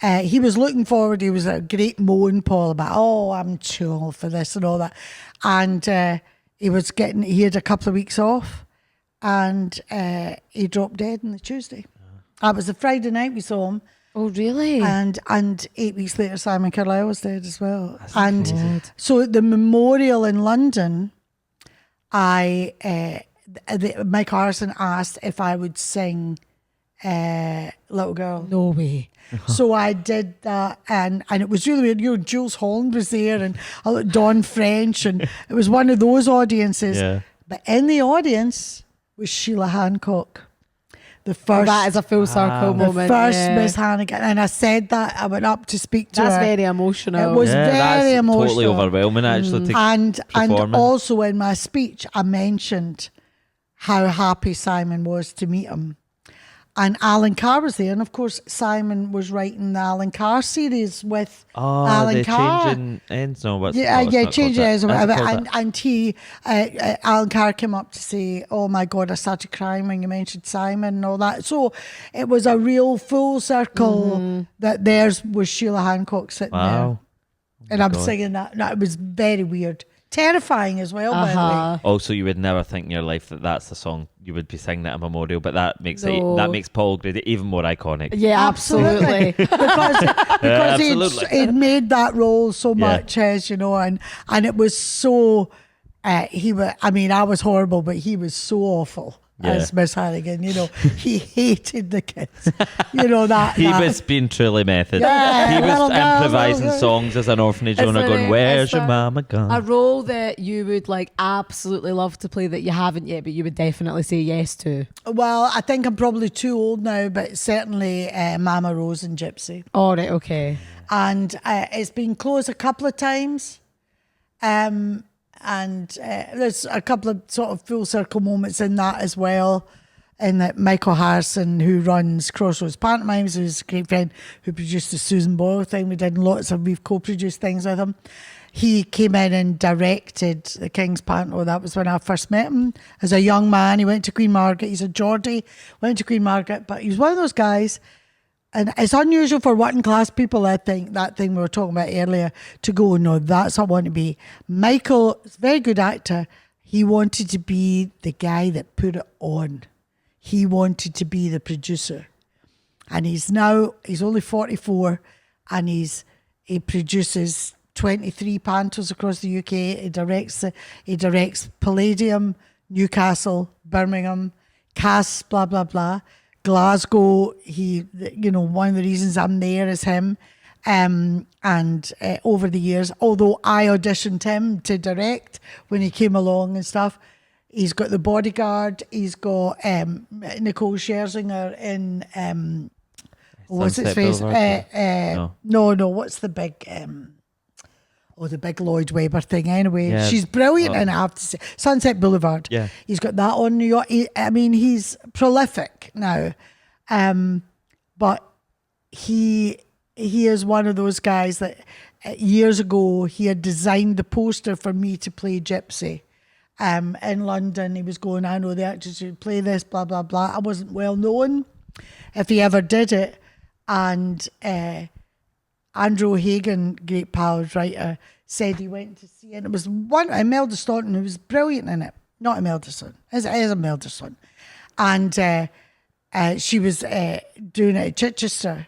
He was looking forward. He was a great moan, Paul, about, oh, I'm too old for this and all that. And he had a couple of weeks off, and he dropped dead on the Tuesday. That was the Friday night we saw him. Oh, really? And 8 weeks later, Simon Carlyle was dead as well. So at the memorial in London, Mike Harrison asked if I would sing Little Girl. No way. So I did that, and it was really weird. You know, Jules Holland was there, and Dawn French, and it was one of those audiences. Yeah. But in the audience was Sheila Hancock. The first, that is a full circle moment. The first Miss Hannigan, and I said that I went up to speak to her. That's very emotional. It was very emotional. Totally overwhelming, actually. And also in my speech, I mentioned how happy Simon was to meet him. And Alan Carr was there, and of course Simon was writing the Alan Carr series with Alan Carr. Changing ends, no, what's changing ends. And he, Alan Carr came up to say, "Oh my God, I started crying when you mentioned Simon and all that." So it was a real full circle that theirs was Sheila Hancock sitting there, and I'm singing that. No, it was very weird. Terrifying as well, by the way. Also, you would never think in your life that that's the song you would be singing at a memorial, but that makes Paul Grady even more iconic. Yeah, absolutely. because he'd made that role so much, as you know, and it was so. I was horrible, but he was so awful. As Miss Hannigan, you know, he hated the kids. You know that he was being truly method. Yeah, he was improvising songs as an orphanage owner, going, "Where's your mama gone?" A role that you would like absolutely love to play that you haven't yet, but you would definitely say yes to. Well, I think I'm probably too old now, but certainly Mama Rose and Gypsy. All right, okay. And it's been closed a couple of times. And there's a couple of sort of full circle moments in that as well. And that Michael Harrison, who runs Crossroads Pantomimes, who's a great friend, who produced the Susan Boyle thing. We've co-produced things with him. He came in and directed the King's Panto. That was when I first met him as a young man. He went to Queen Margaret. He's a Geordie, went to Queen Margaret, but he was one of those guys. And it's unusual for working class people, I think, that thing we were talking about earlier, to go, no, that's what I want to be. Michael is a very good actor. He wanted to be the guy that put it on. He wanted to be the producer. And he's only 44, and he produces 23 pantos across the UK. He directs Palladium, Newcastle, Birmingham, Cass, blah, blah, blah. Glasgow, one of the reasons I'm there is him. And over the years, although I auditioned him to direct when he came along and stuff, he's got The Bodyguard. He's got Nicole Scherzinger in what's its face? No. What's the big? The big Lloyd Webber thing. Anyway, she's brilliant, and I have to say, Sunset Boulevard. Yeah, he's got that on New York. He's prolific now, but he is one of those guys that years ago he had designed the poster for me to play Gypsy. In London, he was going, I know the actress who play this, blah, blah, blah. I wasn't well known if he ever did it. And Andrew Hagen, great pals, writer, said he went to see it. It was Imelda Staunton, who was brilliant in it. Not Imelda Staunton, it is Imelda Staunton. And she was doing it at Chichester.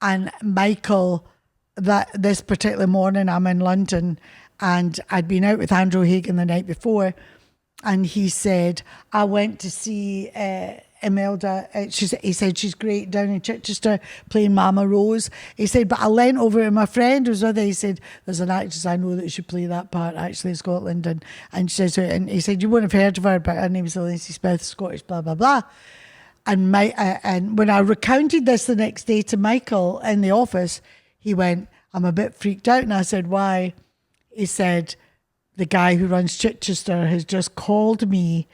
And Michael, this particular morning, I'm in London, and I'd been out with Andrew Hagen the night before, and he said, I went to see Imelda. He said, she's great down in Chichester playing Mama Rose. He said, but I leant over to my friend who was with her. He said, there's an actress I know that should play that part actually in Scotland. And she says, and he said, you wouldn't have heard of her, but her name is Elaine Smith, Scottish, blah, blah, blah. And and when I recounted this the next day to Michael in the office, he went, I'm a bit freaked out. And I said, why? He said, the guy who runs Chichester has just called me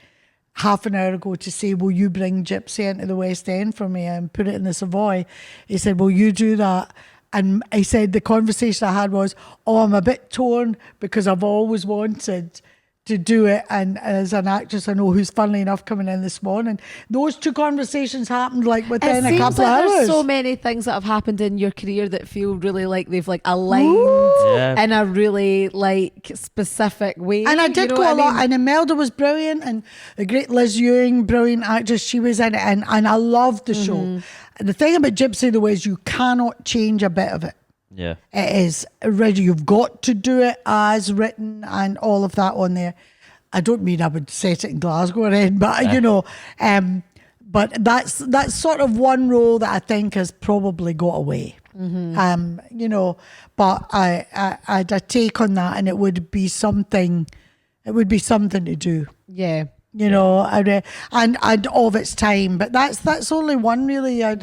half an hour ago to say, will you bring Gypsy into the West End for me and put it in the Savoy? He said, will you do that? And he said, the conversation I had was, I'm a bit torn because I've always wanted to do it, and as an actress I know who's funnily enough coming in this morning. Those two conversations happened like within a couple of hours. There's so many things that have happened in your career that feel really like they've like aligned in a really like specific way. And I did go a lot, and Imelda was brilliant, and the great Liz Ewing, brilliant actress, she was in it, and I loved the show. And the thing about Gypsy though is you cannot change a bit of it. Yeah, it is original. You've got to do it as written and all of that on there. I don't mean I would set it in Glasgow or anything, but but that's sort of one role that I think has probably got away. But I had a take on that, and it would be something. It would be something to do. Yeah. And of its time, but that's only one really. I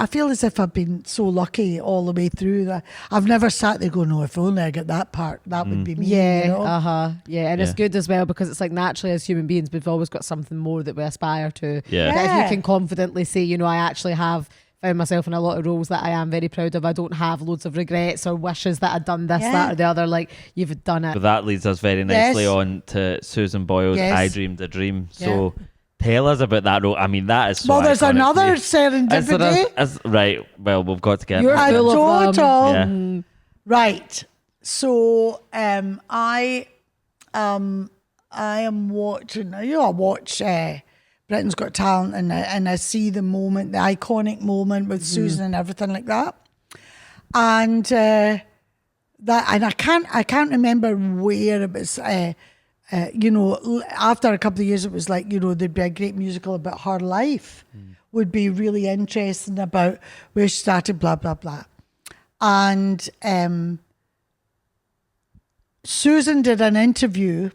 feel as if I've been so lucky all the way through that I've never sat there going, no, if only I get that part, that would be me. Yeah, and it's good as well because it's like naturally as human beings we've always got something more that we aspire to. That if you can confidently say, I actually have found myself in a lot of roles that I am very proud of. I don't have loads of regrets or wishes that I'd done this, that or the other. Like, you've done it. But that leads us very nicely on to Susan Boyle's I Dreamed a Dream. So tell us about that role. I mean, that is so well, there's another serendipity. Right, well, we've got to get You're full of them. Right. So I am watching, I watch Britain's Got Talent, and I see the moment, the iconic moment with Susan and everything like that. And I can't remember where it was. After a couple of years, it was like, there'd be a great musical about her life. Would be really interesting about where she started, blah blah blah. And Susan did an interview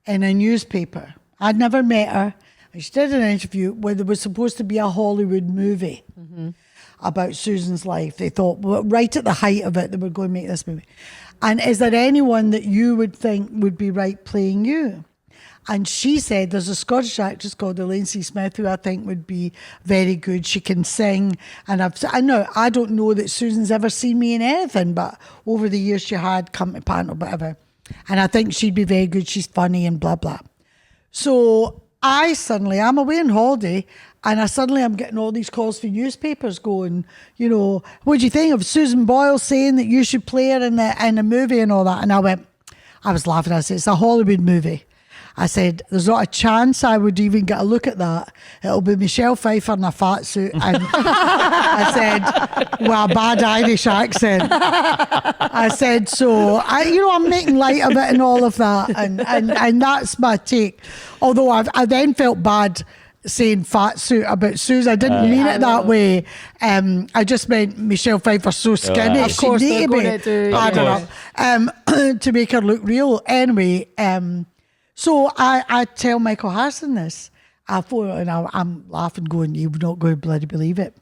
in a newspaper. I'd never met her. She did an interview where there was supposed to be a Hollywood movie about Susan's life. They thought, well, right at the height of it, they were going to make this movie. And is there anyone that you would think would be right playing you? And she said, there's a Scottish actress called Elaine Smith who I think would be very good. She can sing. And I don't know that Susan's ever seen me in anything, but over the years she had come to panel, whatever. And I think she'd be very good. She's funny and blah, blah. So I'm away on holiday, and I'm getting all these calls from newspapers going, what do you think of Susan Boyle saying that you should play her in a movie and all that? And I was laughing. I said, it's a Hollywood movie. I said, there's not a chance I would even get a look at that. It'll be Michelle Pfeiffer in a fat suit. And I said, with a bad Irish accent. I said, so, I'm making light of it and all of that. And that's my take. Although I then felt bad saying fat suit about Susan. I didn't mean it that way. I just meant Michelle Pfeiffer so skinny. Of course, they're going to do to make her look real. Anyway, so I tell Michael Harrison this. I'm laughing, going, "You're not going to bloody believe it."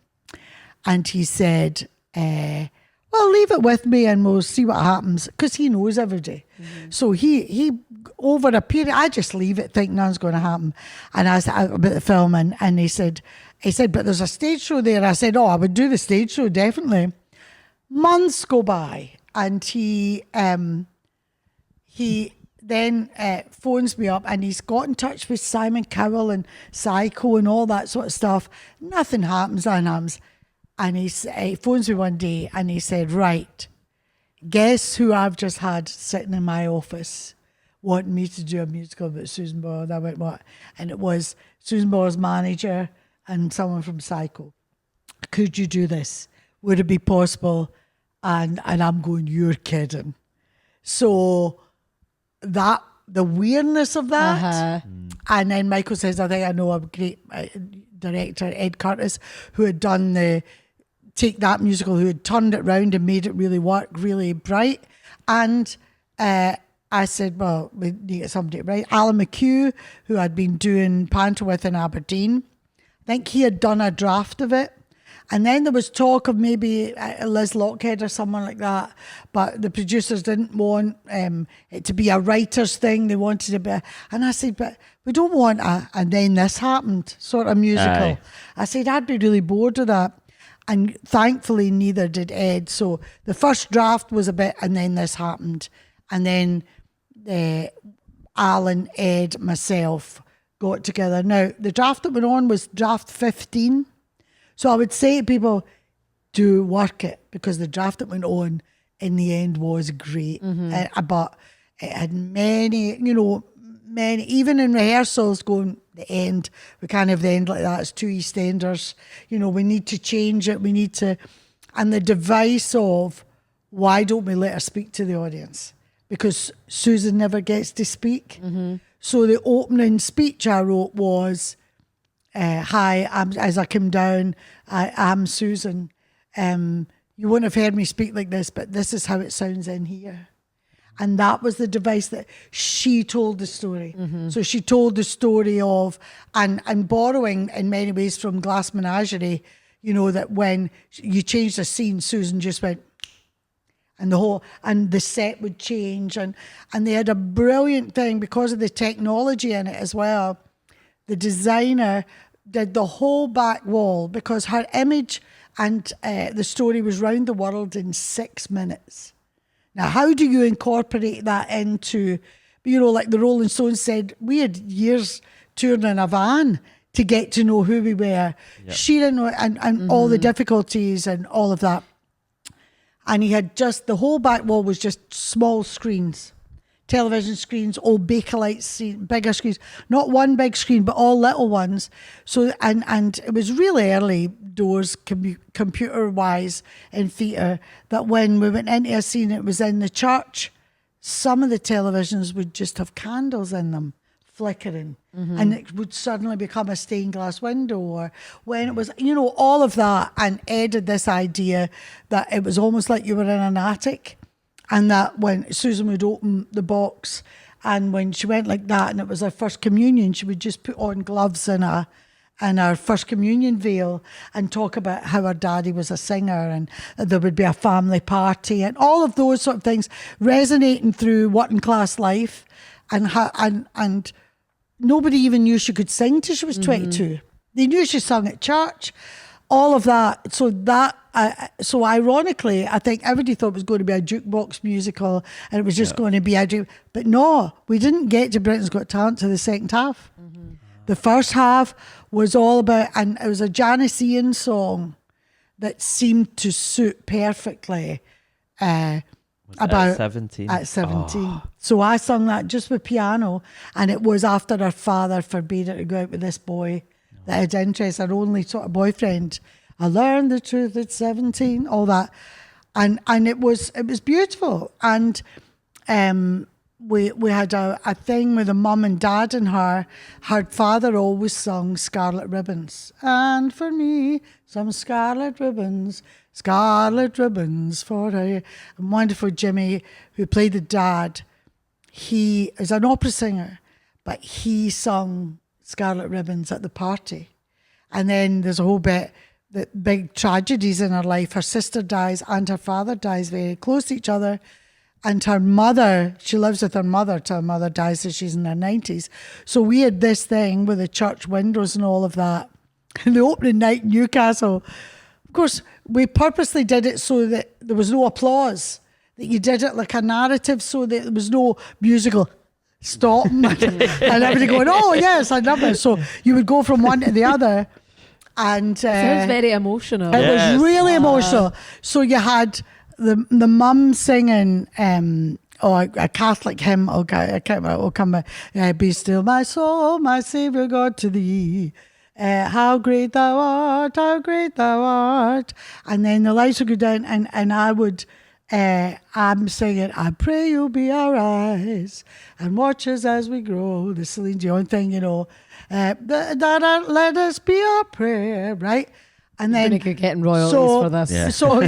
And he said, well, leave it with me and we'll see what happens, because he knows every day. So he over a period, I just leave it, think nothing's going to happen. And I said about the film, and he said, but there's a stage show there. I said, I would do the stage show, definitely. Months go by, and he then phones me up, and he's got in touch with Simon Cowell and Psycho and all that sort of stuff. Nothing happens. And he phones me one day and he said, right, guess who I've just had sitting in my office wanting me to do a musical about Susan Boyle? And I went, what? And it was Susan Boyle's manager and someone from Psycho. Could you do this? Would it be possible? And I'm going, you're kidding. So that, the weirdness of that. And then Michael says, I think I know a great director, Ed Curtis, who had done Take That musical, who had turned it round and made it really work, really bright. And I said, well, we need to get somebody right. Alan McHugh, who I'd been doing Panto with in Aberdeen, I think he had done a draft of it. And then there was talk of maybe Liz Lockhead or someone like that, but the producers didn't want it to be a writer's thing. They wanted it to be, and I said, but we don't want and then this happened sort of musical. Aye. I said, I'd be really bored of that. And thankfully, neither did Ed. So the first draft was a bit, and then this happened. And then Alan, Ed, myself got together. Now, the draft that went on was draft 15. So I would say to people, do work it, because the draft that went on in the end was great. But it had many, even in rehearsals going, the end, we can't have the end like that. It's two EastEnders. We need to change it. We need to, and the device of, why don't we let her speak to the audience? Because Susan never gets to speak. So the opening speech I wrote was, hi, as I came down, I'm Susan. You wouldn't have heard me speak like this, but this is how it sounds in here. And that was the device that she told the story. So she told the story of, and borrowing in many ways from Glass Menagerie, that when you changed the scene, Susan just went, and the set would change. And they had a brilliant thing because of the technology in it as well. The designer did the whole back wall, because her image and the story was round the world in 6 minutes. Now, how do you incorporate that into, like the Rolling Stones said, we had years touring in a van to get to know who we were. Yep. She didn't know, and all the difficulties and all of that. And he had the whole back wall was just small screens, television screens, old Bakelite bigger screens, not one big screen, but all little ones. So, and it was really early doors, computer-wise in theatre, that when we went into a scene, it was in the church, some of the televisions would just have candles in them, flickering, and it would suddenly become a stained glass window, or when it was, all of that. And Ed had this idea that it was almost like you were in an attic. And that when Susan would open the box, and when she went like that, and it was her first communion, she would just put on gloves and her first communion veil, and talk about how her daddy was a singer, and there would be a family party, and all of those sort of things resonating through working class life, and nobody even knew she could sing till she was 22. They knew she sung at church. All of that. So ironically, I think everybody thought it was going to be a jukebox musical, and it was just going to be a dream. But no, we didn't get to Britain's Got Talent to the second half. The first half was all about, and it was a Janice Ian song that seemed to suit perfectly. When At 17. At 17. So I sung that just with piano, and it was after her father forbade her to go out with this boy that had interest, her only sort of boyfriend. I learned the truth at 17, all that. And it was beautiful. And we had a thing with a mum and dad and her. Her father always sung Scarlet Ribbons. And for me, some scarlet ribbons for a wonderful Jimmy, who played the dad. He is an opera singer, but he sung Scarlet Ribbons at the party. And then there's a whole bit, the big tragedies in her life. Her sister dies and her father dies very close to each other. And her mother, she lives with her mother till her mother dies, so she's in her 90s. So we had this thing with the church windows and all of that. And the opening night in Newcastle, of course, we purposely did it so that there was no applause, that you did it like a narrative, so that there was no musical stop and everybody going, oh yes, I love it. So you would go from one to the other. And sounds very emotional. It was really emotional. So you had the mum singing a Catholic hymn. Okay, I can't remember. Come, be still my soul, my Saviour God, to thee. How great thou art, how great thou art. And then the lights would go down, and I would. I'm singing, I pray you'll be our eyes and watch us as we grow. The Celine Dion thing, you know. Let us be our prayer, right? And then you're getting royalties for this. Yeah. So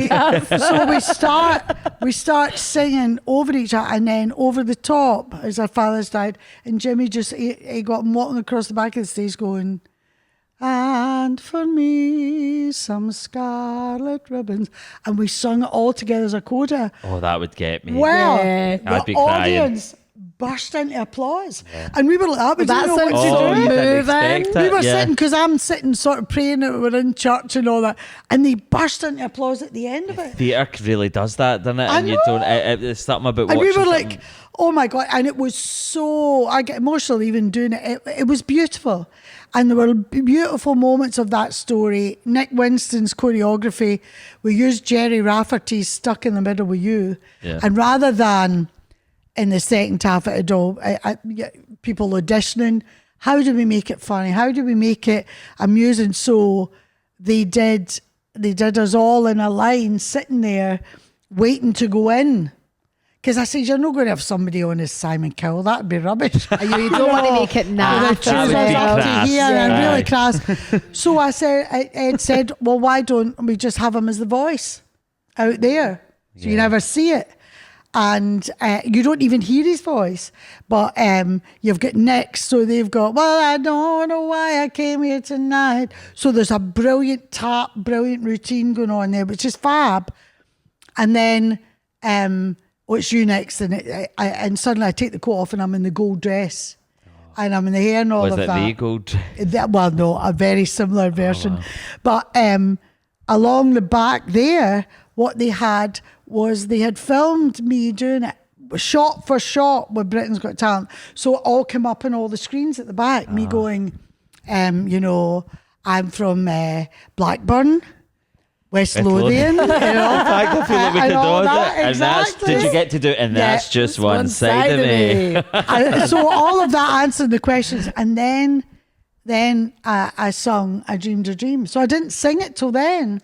we start singing over each other, and then over the top as our fathers died, and Jimmy he got him walking across the back of the stage going, and for me some scarlet ribbons, and we sung it all together as a coda. Oh, that would get me. Well, Yeah. the I'd be crying. audience burst into applause, and we were like, we That didn't know what sounds to so do. you didn't moving. expect We it, were yeah. sitting, because I'm sitting sort of praying that we're in church and all that, and they burst into applause at the end of it. Theatre really does that, doesn't it? I And you know. don't. It's something about And watching. we were something. like, oh my God. And it was so, I get emotional even doing it. It was beautiful. And there were beautiful moments of that story. Nick Winston's choreography, we used Jerry Rafferty's Stuck in the Middle with You. Yeah. And rather than in the second half of it all, people auditioning, how do we make it funny? How do we make it amusing? So they did us all in a line sitting there waiting to go in. Because I said, you're not going to have somebody on as Simon Cowell. That'd be rubbish. You don't want to make it That naff. would be crass. and really Aye. crass. So I said, Ed said, well, why don't we just have him as the voice out there? So you never see it. And you don't even hear his voice. But you've got Nick, so they've got, well, I don't know why I came here tonight. So there's a brilliant tap, brilliant routine going on there, which is fab. And then, it's you next, and suddenly I take the coat off and I'm in the gold dress. And I'm in the hair and all was of it that. the gold? Well, no, a very similar version. But along the back there, what they had was they had filmed me doing it shot for shot with Britain's Got Talent. So it all came up on all the screens at the back. Me going, I'm from Blackburn, West Lothian. In fact, I feel like we and could all do that, it. And that's, exactly. did you get to do it? And Yeah, that's just one side of me. And so all of that answered the questions, and then I sung I Dreamed a Dream. So I didn't sing it till then.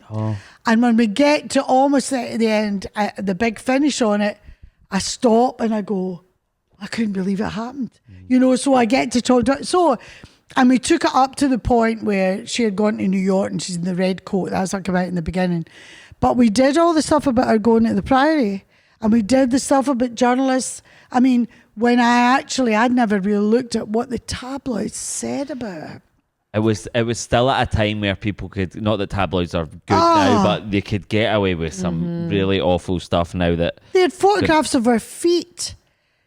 And when we get to almost at the end, the big finish on it, I stop and I go, I couldn't believe it happened. So I get to talk to so, and we took it up to the point where she had gone to New York and she's in the red coat. That's what came out in the beginning. But we did all the stuff about her going to the Priory, and we did the stuff about journalists. I mean, when I'd never really looked at what the tabloids said about her. It was still at a time where people could, not that tabloids are good now, but they could get away with some really awful stuff now that... They had photographs of her feet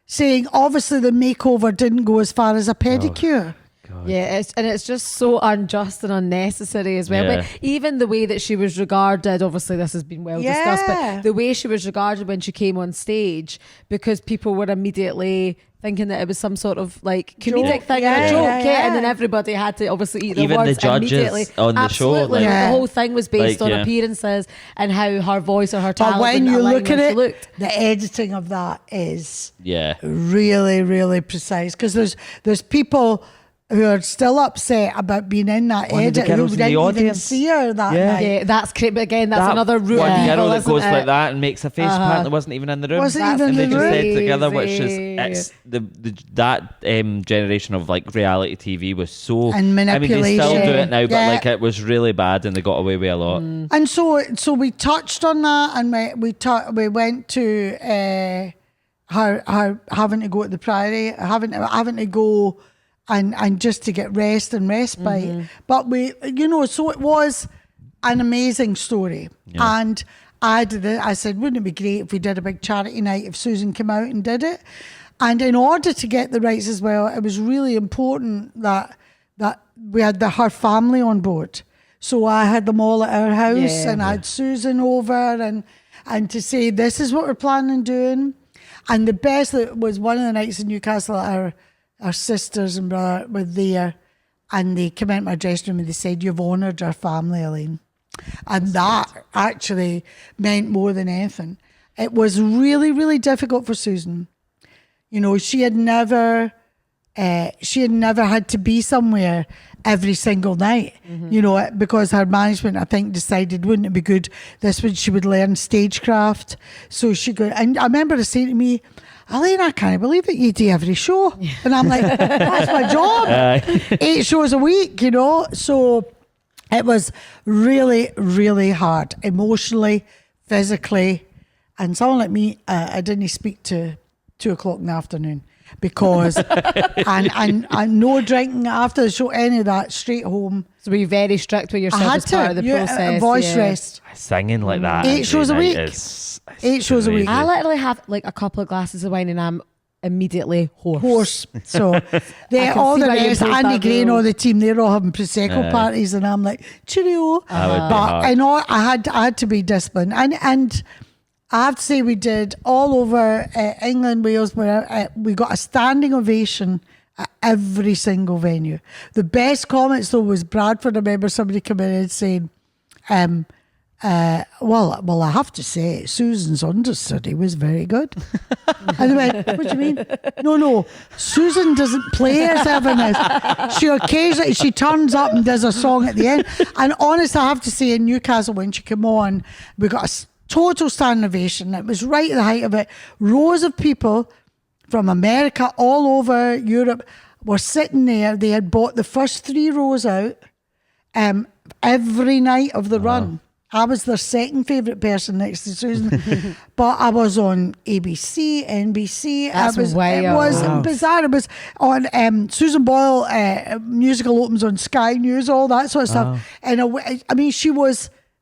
saying obviously the makeover didn't go as far as a pedicure. God. Yeah, it's just so unjust and unnecessary as well. Yeah. But even the way that she was regarded, obviously this has been well discussed, Yeah. but the way she was regarded when she came on stage, because people were immediately thinking that it was some sort of like comedic Joke. thing, Yeah, a joke, yeah. and then everybody had to obviously eat their Even words the judges immediately. on the show, Absolutely. like- Yeah. The whole thing was based Like, on yeah. appearances and how her voice or her talent But when wouldn't you align look at when she it, looked. the editing of that is Yeah. really, really precise, because there's people who are still upset about being in that One of the edit who girls in the didn't even audience. see her that Yeah. night. Yeah, that's great. But again, that's another root one of evil, girl that isn't goes it? like that and makes a face plant that wasn't even in the room. Wasn't That's even and they in the just room. said together, which is crazy. it's that generation of like reality TV was so. And I mean, they still do manipulation. it now, but Yeah. like it was really bad, and they got away with a lot. And so we touched on that, and we went to her having to go to the Priory, having to go and just to get rest and respite. But so it was an amazing story. Yeah. And I said, wouldn't it be great if we did a big charity night if Susan came out and did it? And in order to get the rights as well, it was really important that we had her family on board. So I had them all at our house, Yeah. and I had Susan over and to say, this is what we're planning on doing. And the best was one of the nights in Newcastle, our sisters and brother were there, and they came into my dressing room and they said, you've honoured our family, Elaine. And that actually meant more than anything. It was really, really difficult for Susan. You know, she had never had to be somewhere every single night, you know, because her management, I think, decided, wouldn't it be good this week she would learn stagecraft. So she could, and I remember her saying to me, Elaine, I can't believe that you do every show. And I'm like, that's my job. 8 shows a week, you know. So it was really, really hard, emotionally, physically. And someone like me, I didn't speak to 2:00 in the afternoon because, and no drinking after the show, any of that, straight home. So were you very strict with I yourself had as part of the to, process? voice yeah. rest. Singing like that 8 shows a every week. night is 8 shows a week. I literally have like a couple of glasses of wine and I'm immediately hoarse. Horse. So they can all see the why you rest, imposed Andy that Gray and rule. all the team, they're all having prosecco parties, and I'm like, cheerio. That would be But hard. I know I had to be disciplined, and I have to say we did all over England, Wales, where we got a standing ovation at every single venue. The best comments though was Bradford. I remember somebody coming in and saying, well, I have to say, Susan's understudy was very good. And they went, what do you mean? No, Susan doesn't play as Evan is. She occasionally, she turns up and does a song at the end. And honestly, I have to say, in Newcastle, when she came on, we got a total standing ovation. It was right at the height of it. Rows of people from America, all over Europe, were sitting there. They had bought the first 3 rows out every night of the run. I was their second favourite person next to Susan. But I was on ABC, NBC. That's It was wild. bizarre. It was on Susan Boyle musical opens on Sky News, all that sort of stuff. And I mean,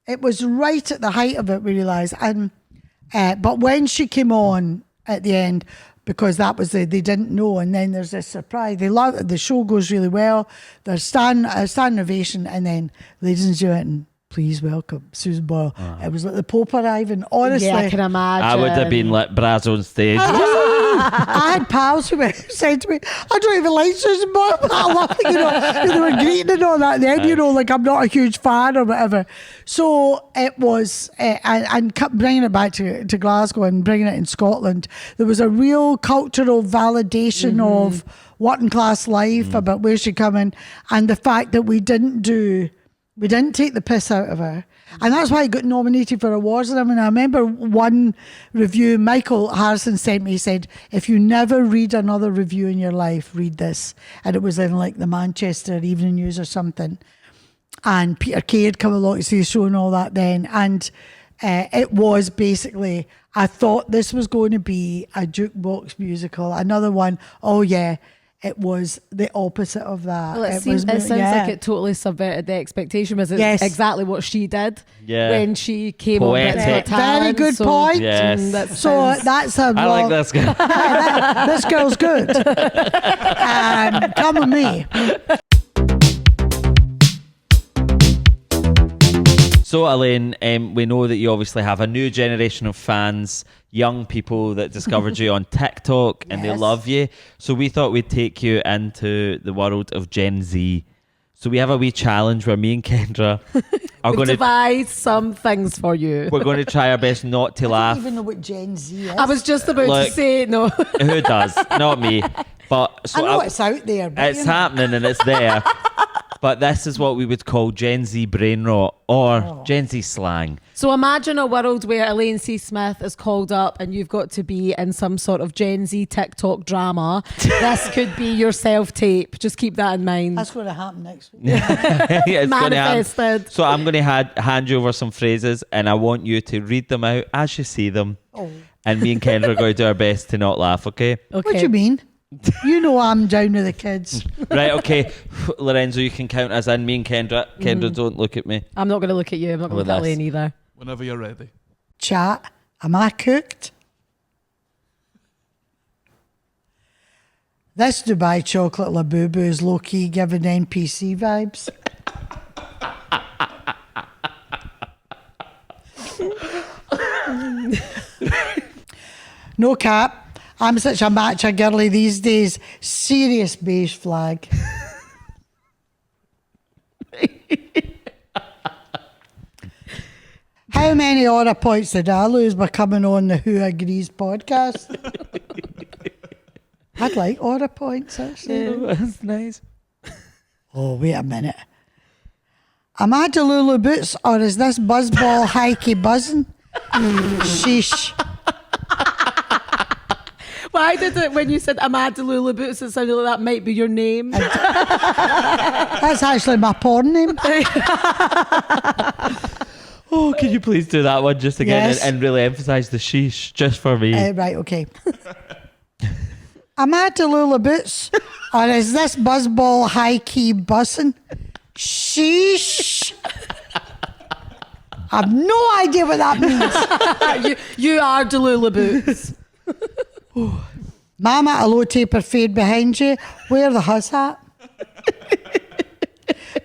it was right at the height of it, we realised. And but when she came on at the end, because that was they didn't know, and then there's this surprise. They love it. The show goes really well. There's stand ovation, and then, ladies and gentlemen, please welcome Susan Boyle. It was like the Pope arriving. Honestly, Yeah, I can imagine. I would have been like Braz on stage. I had pals who said to me, I don't even like Susan Boyle, but I love it, you know, they were greeting and all that. Then, you know, like I'm not a huge fan or whatever. So it was, and bringing it back to Glasgow and bringing it in Scotland, there was a real cultural validation of working class life, about where she coming, and the fact that we didn't take the piss out of her. And that's why I got nominated for awards. And I mean, I remember one review Michael Harrison sent me, he said, if you never read another review in your life, read this. And it was in like the Manchester Evening News or something. And Peter Kay had come along to see the show and all that then. And it was basically, I thought this was going to be a jukebox musical. Another one, oh yeah, it was the opposite of that. Well, it sounds like it totally subverted the expectation. Was it exactly what she did when she came on Britain's Got Talent? Very good point. Yes. That's a I like this girl. This girl's good. Come with me. So, Elaine, we know that you obviously have a new generation of fans, young people that discovered you on TikTok and they love you. So we thought we'd take you into the world of Gen Z. So we have a wee challenge where me and Kendra are going to We're going to try our best not to laugh. I don't even know what Gen Z is. I was just about to say no. Who does? Not me. But so I know it's out there. But it's happening and it's there. But this is what we would call Gen Z brain rot or Gen Z slang. So imagine a world where Elaine C. Smith is called up and you've got to be in some sort of Gen Z TikTok drama. This could be your self-tape. Just keep that in mind. That's going to happen next week. It's Manifested. So I'm going to hand you over some phrases and I want you to read them out as you see them. And me and Kendra are going to do our best to not laugh, okay? What do you mean? You know I'm down with the kids. Right, okay. Lorenzo, you can count us in. Me and Kendra. Kendra, don't look at me. I'm not going to look at you. I'm not going to look at Elaine either. Whenever you're ready. Chat. Am I cooked? This Dubai chocolate Labubu is low-key giving NPC vibes. No cap. I'm such a Matcha girly these days. Serious beige flag. How many order points did I lose by coming on the Who Agrees podcast? I'd like order points, actually. Yeah, that's nice. Oh, wait a minute. Am I Delulu Boots or is this buzzball hikey buzzing? Sheesh. Why did it, when you said Ahmad Delula Boots, it sounded like that might be your name? That's actually my porn name. Oh, can you please do that one just again and really emphasise the sheesh just for me? Right, okay. Am I Delula Boots or is this buzzball high-key bussin'? Sheesh. I have no idea what that means. you are Delula Boots. Mama, a low taper fade behind you. Wear the hus hat.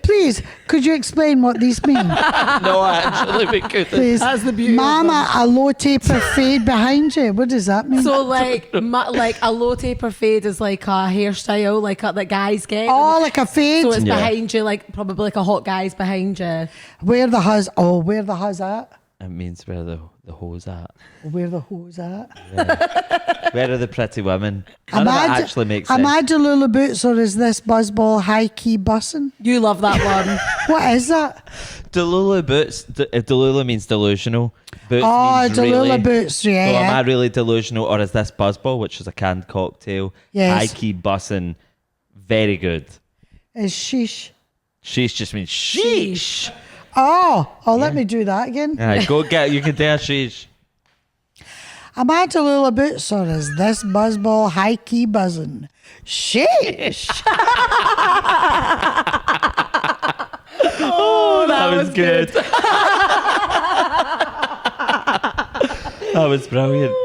Please, could you explain what these mean? No, actually, we couldn't. Please. That's the beauty. Mama, a low taper fade behind you. What does that mean? So, like a low taper fade is like a hairstyle, like that guys get. Oh, like a fade. So it's behind you, like probably like a hot guy's behind you. Where the hus? Oh, where the hus at? It means where the hose at. Where the hose at? Yeah. Where are the pretty women? None of that actually makes sense. Am I Delula Boots or is this buzzball high-key bussin'? You love that one. What is that? Delula Boots. Delula means delusional. Boots means Delula really. Boots, yeah. So am I really delusional or is this buzzball, which is a canned cocktail? Yes. High key bussin'. Very good. Is sheesh. Sheesh just means sheesh. Let me do that again. Right, go get. You can do a sheesh. Am I Delula Boots or is this buzzball high-key buzzing? Sheesh. That was good. That was brilliant.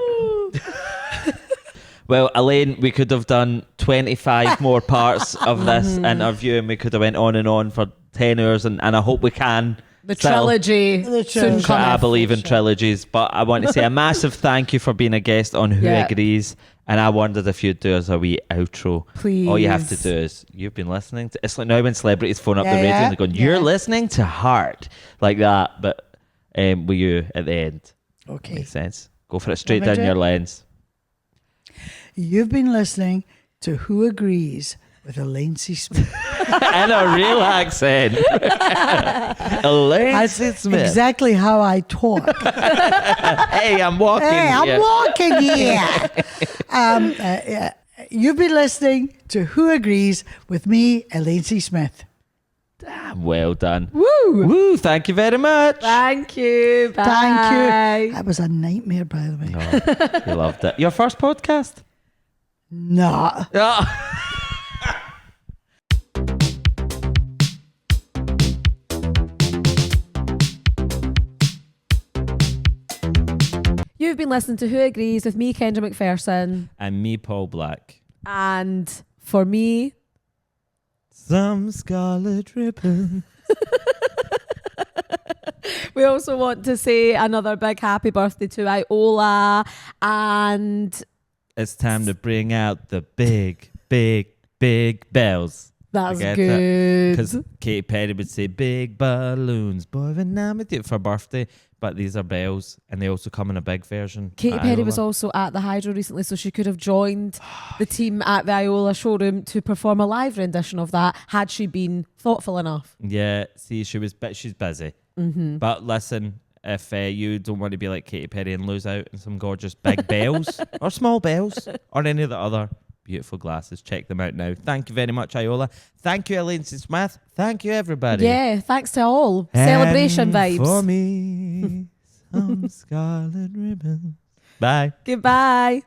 Well, Elaine, we could have done 25 more parts of this interview and we could have went on and on for 10 hours and I hope we can. The trilogy soon coming. I believe in trilogies, but I want to say a massive thank you for being a guest on Who Agrees. And I wondered if you'd do us a wee outro. Please. All you have to do is, you've been listening to, it's like now when celebrities phone up the radio and they're going, you're listening to Heart, like that, but with you at the end. Okay. Makes sense. Go for it straight down your lens. You've been listening to Who Agrees with Elaine C. Smith. In a real accent. Elaine C. Smith. Exactly how I talk. Hey, I'm walking here. You've been listening to Who Agrees with me, Elaine C. Smith. Damn, well done. Woo! Woo, thank you very much. Thank you. Bye. Thank you. That was a nightmare, by the way. Oh, you loved it. Your first podcast? Nah. Oh. You've been listening to Who Agrees with me, Kendra McPherson. And me, Paul Black. And for me, some scarlet ribbon. We also want to say another big happy birthday to Iola. And it's time to bring out the big, big, big bells. That's good. Because Katy Perry would say big balloons, boy, when I'm with you for birthday. But these are bells, and they also come in a big version. Katy Perry was also at the Hydro recently, so she could have joined the team at the Iola showroom to perform a live rendition of that had she been thoughtful enough. Yeah, see, she's busy. Mm-hmm. But listen, if you don't want to be like Katy Perry and lose out on some gorgeous big bells or small bells or any of the other beautiful glasses, check them out now. Thank you very much, Iola. Thank you, Elaine Smith. Thank you, everybody. Yeah, thanks to all. Celebration vibes. For me, some scarlet ribbon. Bye. Goodbye.